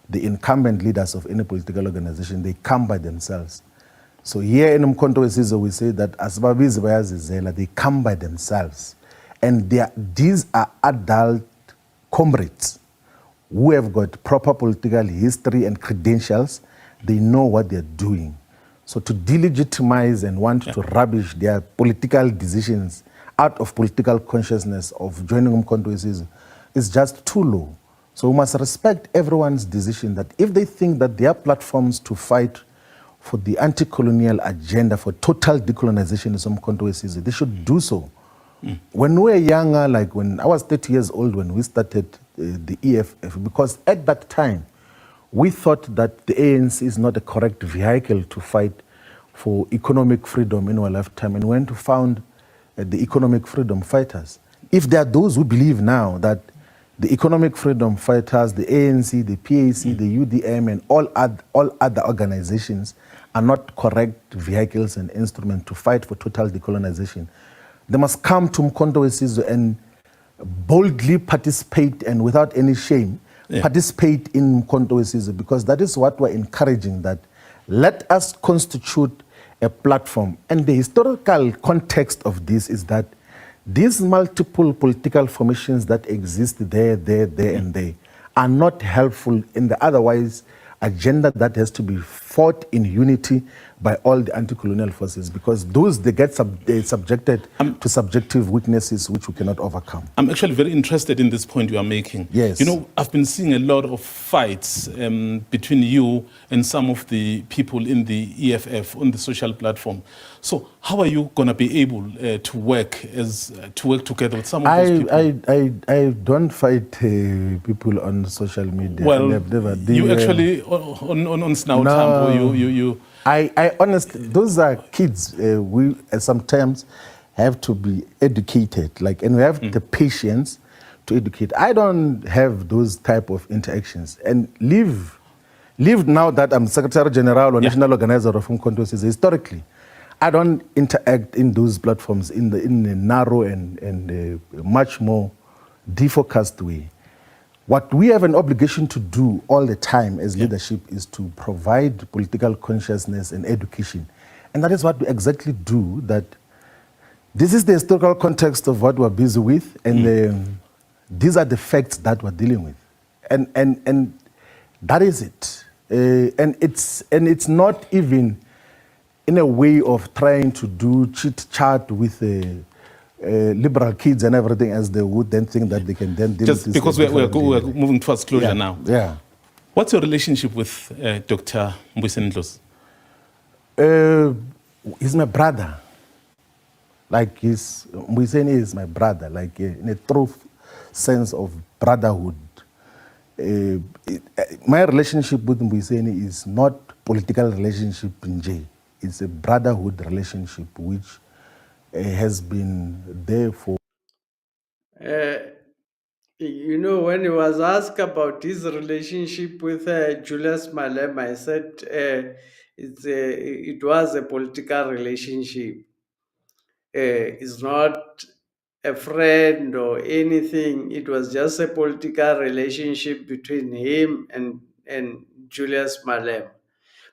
the incumbent leaders of any political organization. They come by themselves. So here in uMkhonto weSizwe, we say that asibabizi bayazizela, they come by themselves. And these are adult comrades who have got proper political history and credentials. They know what they're doing. So to delegitimize and want to rubbish their political decisions out of political consciousness of joining uMkhonto weSizwe is just too low. So we must respect everyone's decision that if they think that their platforms to fight for the anti-colonial agenda, for total decolonization is uMkhonto weSizwe, they should do so. When we were younger, like when I was 30 years old when we started the EFF, because at that time, we thought that the ANC is not a correct vehicle to fight for economic freedom in our lifetime, and went to found the economic freedom fighters. If there are those who believe now that the economic freedom fighters, the ANC, the PAC, the UDM, and all other organizations are not correct vehicles and instruments to fight for total decolonization, they must come to uMkhonto weSizwe and boldly participate and without any shame participate in uMkhonto weSizwe, because that is what we're encouraging, that let us constitute a platform. And the historical context of this is that these multiple political formations that exist there, and there are not helpful in the otherwise agenda that has to be fought in unity by all the anti-colonial forces, because those, they get subjected to subjective weaknesses which we cannot overcome. I'm actually very interested in this point you are making. Yes. You know, I've been seeing a lot of fights between you and some of the people in the EFF on the social platform. So how are you going to be able to work together with some of those people? I don't fight people on social media. Well, never you actually on Snout, you I honestly, those are kids. We sometimes have to be educated, and we have the patience to educate. I don't have those type of interactions, and live now that I'm Secretary General or National Organizer of uMkhonto weSizwe. Historically, I don't interact in those platforms in a narrow and much more defocused way. What we have an obligation to do all the time as leadership is to provide political consciousness and education. And that is what we exactly do. That this is the historical context of what we're busy with, and these are the facts that we're dealing with. And that is it. And it's not even in a way of trying to do chit-chat with liberal kids and everything, as they would then think that they can then deal just with this. because we're moving towards closure now. Yeah. What's your relationship with Dr. Mbuyiseni Ndlozi? He's my brother. Mbuyiseni is my brother, in a true sense of brotherhood. My relationship with Mbuyiseni is not political relationship in J. It's a brotherhood relationship which has been there for. You know, when he was asked about his relationship with Julius Malema, I said it was a political relationship. It's not a friend or anything. It was just a political relationship between him and Julius Malema.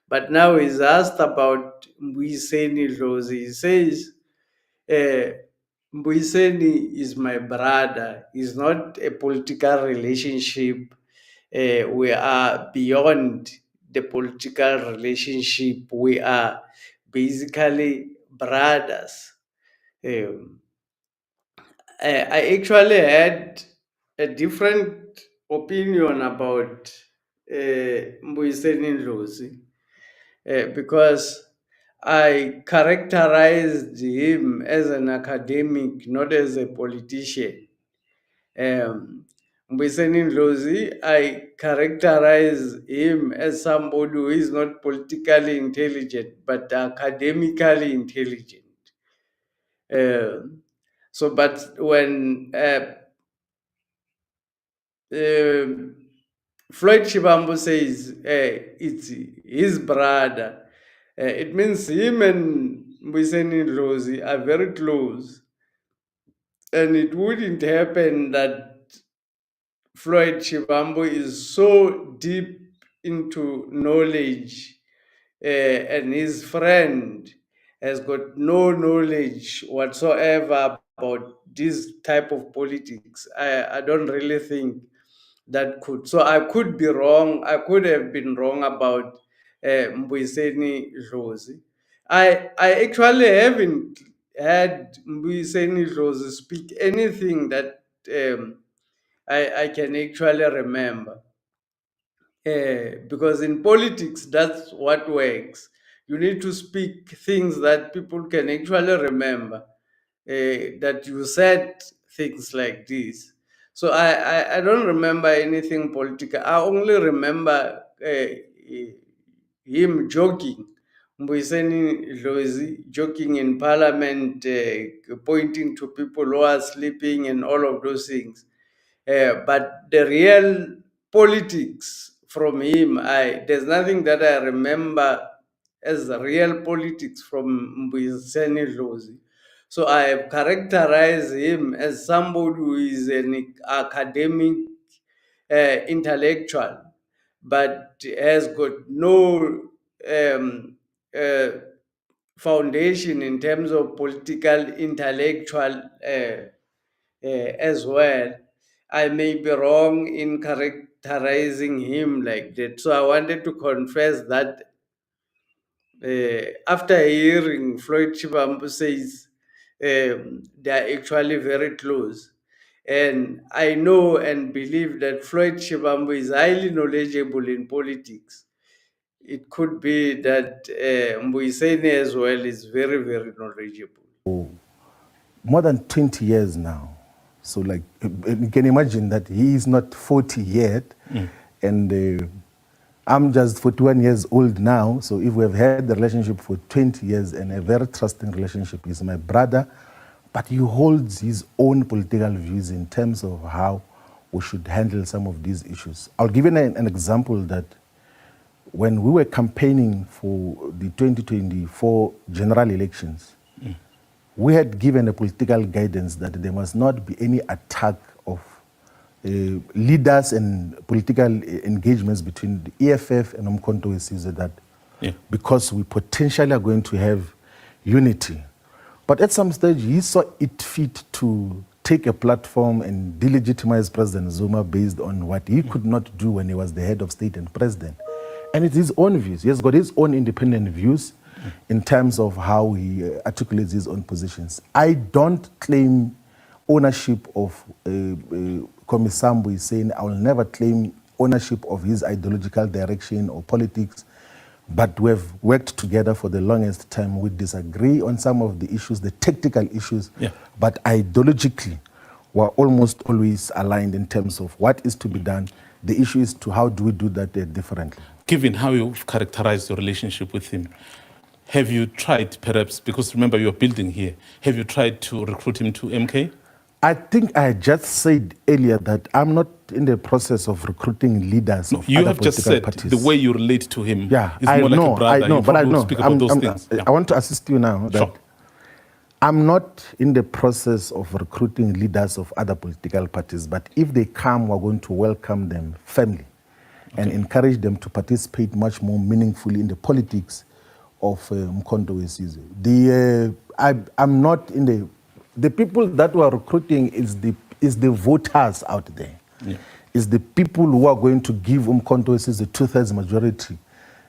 But now he's asked about Mbuyiseni Ndlozi. He says, Mbuyiseni is my brother. It's not a political relationship. we are beyond the political relationship. We are basically brothers. Um, I actually had a different opinion about Mbuyiseni Ndlozi, because I characterized him as an academic, not as a politician. Um, Mbuyiseni Ndlozi, I characterize him as somebody who is not politically intelligent, but academically intelligent. But when Floyd Shivambu says it's his brother, it means him and Mbuyiseni Ndlozi are very close. And it wouldn't happen that Floyd Shivambu is so deep into knowledge, and his friend has got no knowledge whatsoever about this type of politics. I don't really think that could. So I could be wrong. I could have been wrong about Mbuyiseni Ndlozi. I actually haven't had Mbuyiseni Ndlozi speak anything that I can actually remember. Because in politics, that's what works. You need to speak things that people can actually remember, that you said things like this. So I don't remember anything political. I only remember him joking, Mbuyiseni Ndlozi joking in parliament, pointing to people who are sleeping and all of those things. But the real politics from him, there's nothing that I remember as the real politics from Mbuyiseni Ndlozi. So I have characterized him as somebody who is an academic, intellectual, but has got no um, uh, foundation in terms of political intellectual, as well. I may be wrong in characterizing him like that. So I wanted to confess that after hearing Floyd Shivambu says they are actually very close. And I know and believe that Floyd Shivambu is highly knowledgeable in politics. It could be that Mbuyiseni as well is very, very knowledgeable. More than 20 years now. So like, you can imagine that he is not 40 yet, and I'm just 41 years old now. So if we have had the relationship for 20 years and a very trusting relationship, he's my brother, but he holds his own political views in terms of how we should handle some of these issues. I'll give you an example that when we were campaigning for the 2024 general elections, we had given a political guidance that there must not be any attack of leaders and political engagements between the EFF and uMkhonto weSizwe, that because we potentially are going to have unity. But at some stage, he saw it fit to take a platform and delegitimize President Zuma based on what he could not do when he was the head of state and president. And it's his own views. He has got his own independent views in terms of how he articulates his own positions. I don't claim ownership of Komisambu is saying I will never claim ownership of his ideological direction or politics, but we've worked together for the longest time. We disagree on some of the issues, the technical issues, but ideologically we're almost always aligned in terms of what is to be done. The issue is to how do we do that differently. Given how you've characterized your relationship with him, have you tried perhaps, because remember you're building here, have you tried to recruit him to MK? I think I just said earlier that I'm not in the process of recruiting leaders of you other have just said parties. The way you relate to him is I more know, like a brother. I know, you but I know. Speak about those things. I want to assist you now that I'm not in the process of recruiting leaders of other political parties, but if they come, we're going to welcome them firmly and encourage them to participate much more meaningfully in the politics of uMkhonto weSizwe. I'm not in the people that we're recruiting is the voters out there. is the people who are going to give uMkhonto weSizwe a two-thirds majority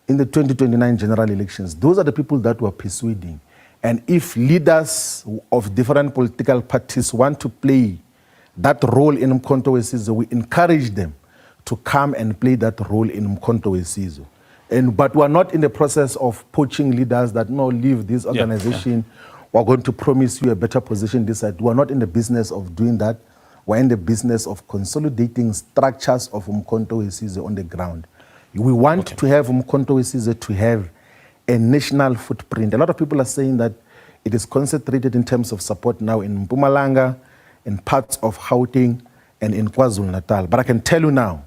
in the 2029 general elections. Those are the people that we're persuading. And if leaders of different political parties want to play that role in uMkhonto weSizwe, we encourage them to come and play that role in uMkhonto weSizwe. But we're not in the process of poaching leaders that, no, leave this organization. We're going to promise you a better position this side. We're not in the business of doing that. We're in the business of consolidating structures of uMkhonto weSizwe on the ground. We want to have uMkhonto weSizwe to have a national footprint. A lot of people are saying that it is concentrated in terms of support now in Mpumalanga, in parts of Gauteng, and in KwaZulu-Natal. But I can tell you now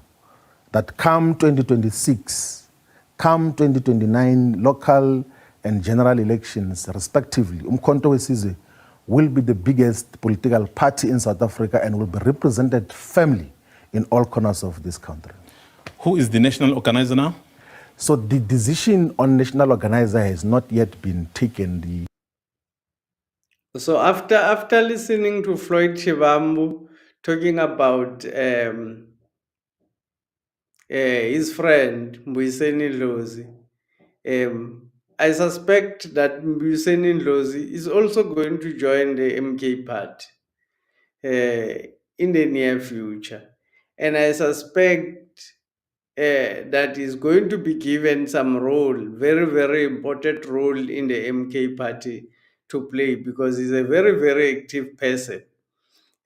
that come 2026, come 2029 local and general elections, respectively, uMkhonto weSizwe will be the biggest political party in South Africa and will be represented firmly in all corners of this country. Who is the national organizer now? So the decision on national organizer has not yet been taken. So after listening to Floyd Shivambu talking about his friend Mbuyiseni Ndlozi, I suspect that Mbuyiseni Ndlozi is also going to join the MK party in the near future, and I suspect that is going to be given some role, very, very important role in the MK party to play, because he's a very, very active person,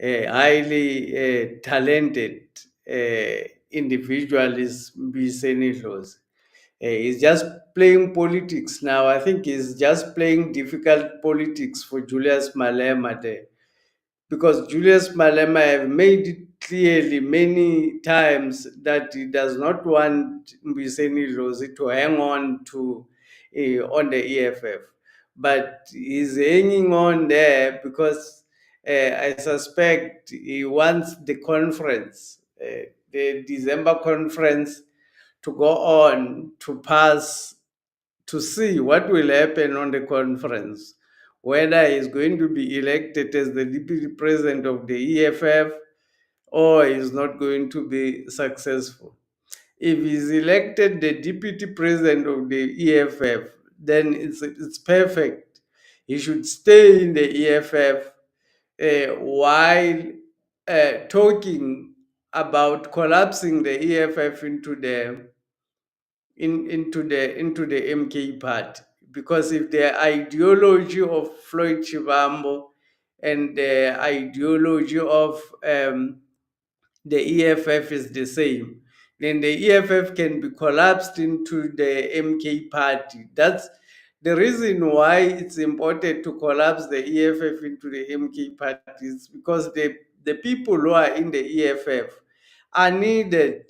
highly talented individual is Mbuyiseni Ndlozi. He's just playing politics now. I think he's just playing difficult politics for Julius Malema there, because Julius Malema have made it clearly many times that he does not want Mbuyiseni Ndlozi to hang on to on the EFF, but he's hanging on there because I suspect he wants the conference, the December conference, to go on to pass, to see what will happen on the conference, whether he's going to be elected as the deputy president of the EFF or he's not going to be successful. If he's elected the deputy president of the EFF, then it's perfect. He should stay in the EFF while talking about collapsing the EFF into the MK party, because if the ideology of Floyd Shivambu and the ideology of the EFF is the same, then the EFF can be collapsed into the MK party. That's the reason why it's important to collapse the EFF into the MK parties, because the people who are in the EFF are needed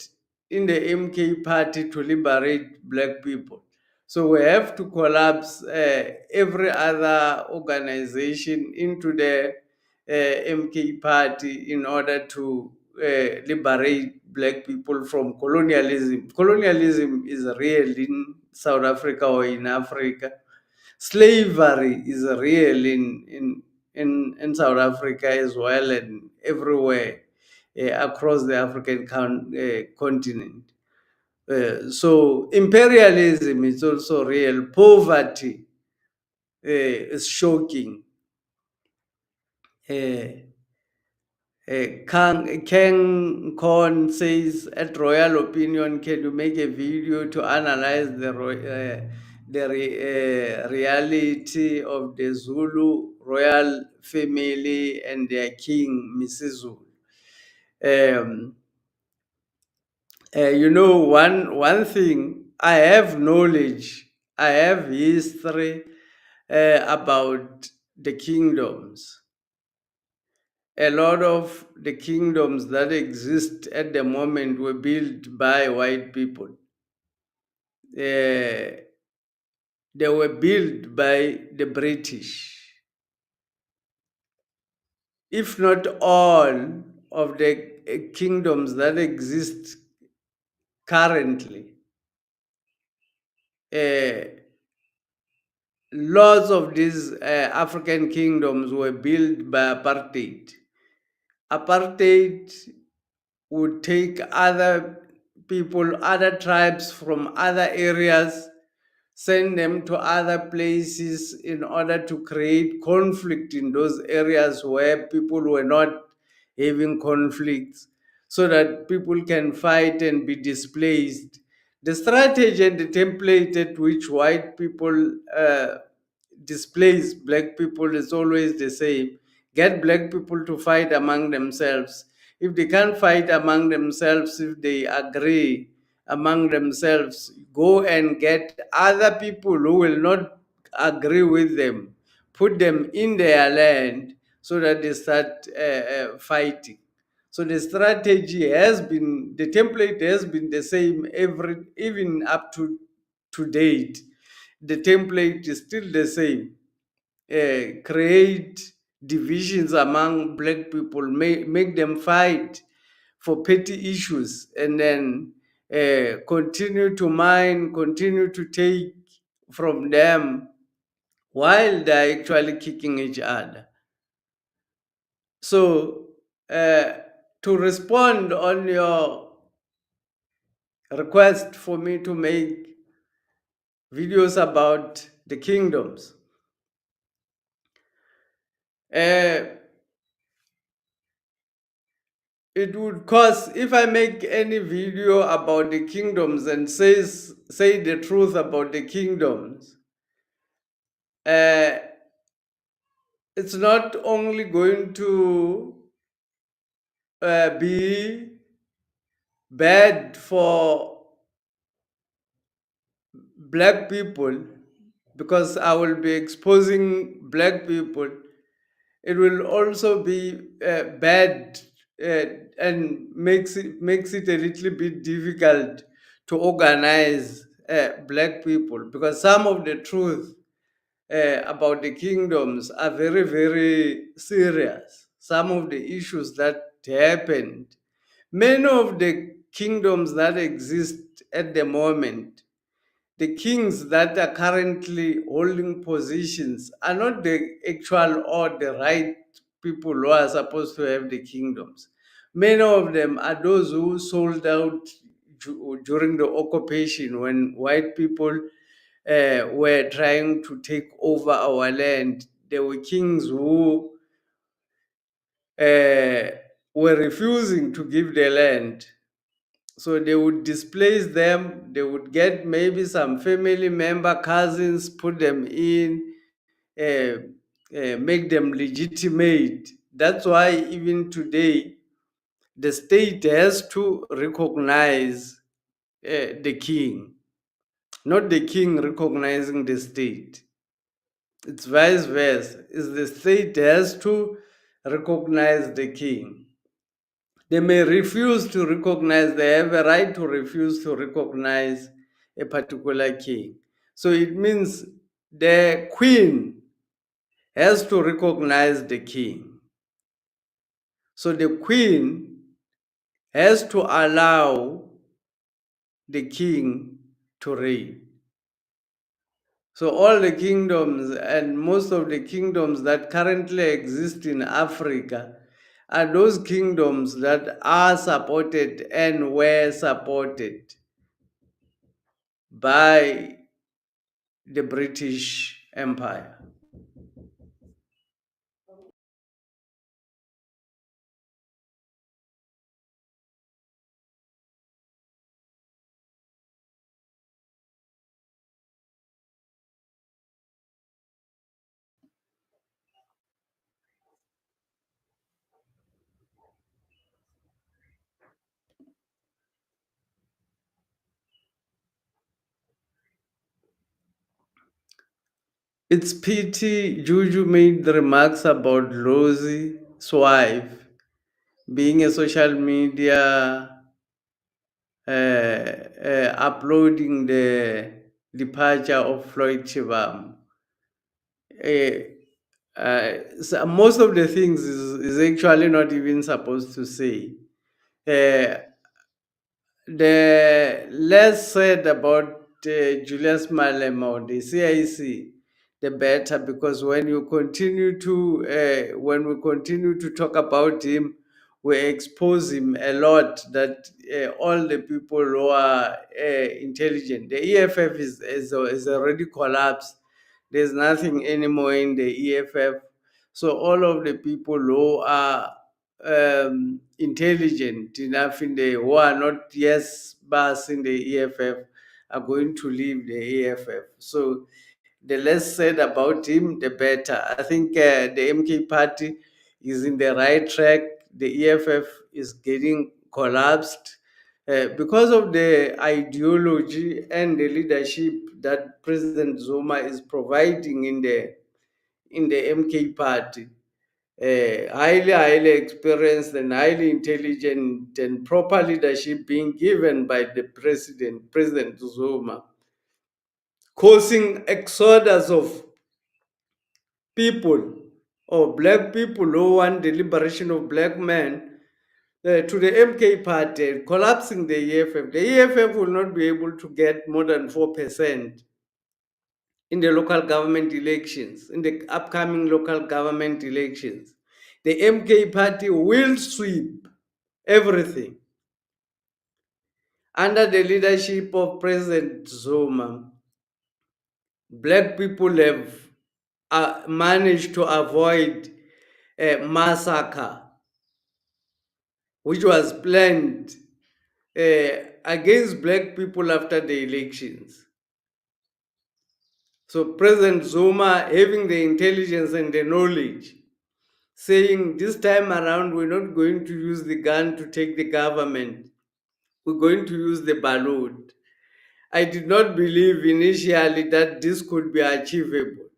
in the MK party to liberate black people. So we have to collapse every other organization into the MK party in order to liberate black people from colonialism. Colonialism is real in South Africa or in Africa. Slavery is real in South Africa as well, and everywhere across the African continent. So imperialism is also real. Poverty is shocking. Ken Korn says, at Royal Opinion, can you make a video to analyze the reality of the Zulu royal family and their king, Mrs. Zulu? One thing, I have knowledge, I have history about the kingdoms. A lot of the kingdoms that exist at the moment were built by white people. They were built by the British. If not all of the kingdoms that exist currently, lots of these African kingdoms were built by apartheid. Apartheid would take other people, other tribes from other areas, send them to other places in order to create conflict in those areas where people were not having conflicts, so that people can fight and be displaced. The strategy and the template at which white people displace black people is always the same. Get black people to fight among themselves. If they can't fight among themselves, if they agree among themselves, go and get other people who will not agree with them, put them in their land so that they start fighting. So the strategy has been, the template has been the same even up to date. The template is still the same. Create divisions among black people, make them fight for petty issues, and then continue to mine, continue to take from them while they're actually kicking each other. So, to respond on your request for me to make videos about the kingdoms, it would cost, if I make any video about the kingdoms and say the truth about the kingdoms, it's not only going to be bad for black people, because I will be exposing black people. It will also be bad, uh, and makes it a little bit difficult to organize black people, because some of the truth about the kingdoms are very, very serious. Some of the issues that happened, many of the kingdoms that exist at the moment, the kings that are currently holding positions are not the actual or the right people who are supposed to have the kingdoms. Many of them are those who sold out during the occupation, when white people were trying to take over our land. There were kings who were refusing to give the land. So they would displace them, they would get maybe some family member, cousins, put them in, make them legitimate. That's why even today, the state has to recognize the king, not the king recognizing the state. It's vice versa. Is the state has to recognize the king. They may refuse to recognize, they have a right to refuse to recognize a particular king. So it means the queen has to recognize the king. So the queen has to allow the king to reign. So all the kingdoms and most of the kingdoms that currently exist in Africa are those kingdoms that are supported and were supported by the British Empire. It's pity Juju made the remarks about Rosie's wife being a social media, uploading the departure of Floyd Shivambu. So most of the things is actually not even supposed to say. Uh, the less said about Julius Malema, the CIC, the better, because when we continue to talk about him, we expose him a lot that all the people who are intelligent, the EFF is already collapsed. There's nothing anymore in the EFF. So all of the people who are intelligent enough in the who are not yes bars in the EFF are going to leave the EFF. So the less said about him, the better. I think the MK party is in the right track. The EFF is getting collapsed because of the ideology and the leadership that President Zuma is providing in the MK party. Highly experienced and highly intelligent and proper leadership being given by the President Zuma, causing exodus of people or black people who want the liberation of black men to the MK party, collapsing the EFF. The EFF will not be able to get more than 4% in the local government elections, in the upcoming local government elections. The MK party will sweep everything under the leadership of President Zuma. Black people have managed to avoid a massacre which was planned against black people after the elections. So President Zuma, having the intelligence and the knowledge, saying this time around we're not going to use the gun to take the government, we're going to use the balloon. I did not believe initially that this could be achievable.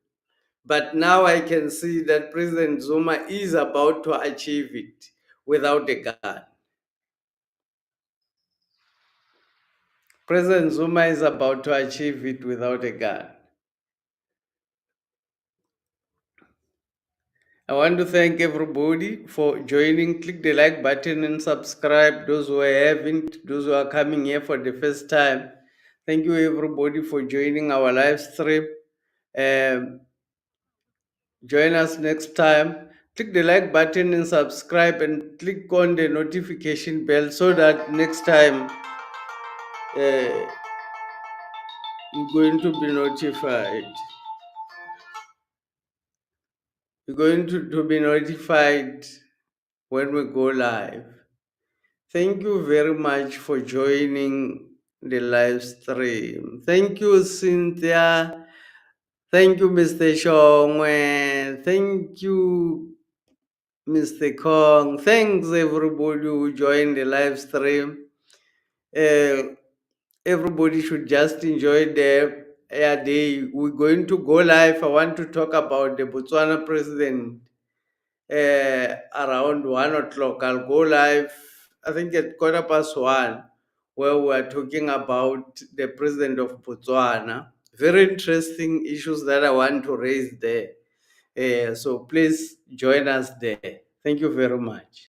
But now I can see that President Zuma is about to achieve it without a gun. President Zuma is about to achieve it without a gun. I want to thank everybody for joining. Click the like button and subscribe. Those who haven't, those who are coming here for the first time. Thank you everybody for joining our live stream. Join us next time. Click the like button and subscribe and click on the notification bell so that next time you're going to be notified. You're going to be notified when we go live. Thank you very much for joining the live stream. Thank you, Cynthia. Thank you, Mr. Shongwe. Thank you, Mr. Kong. Thanks, everybody who joined the live stream. Everybody should just enjoy the day. We're going to go live. I want to talk about the Botswana president around 1 o'clock. I'll go live, I think at 1:15, where we're talking about the president of Botswana. Very interesting issues that I want to raise there. So please join us there. Thank you very much.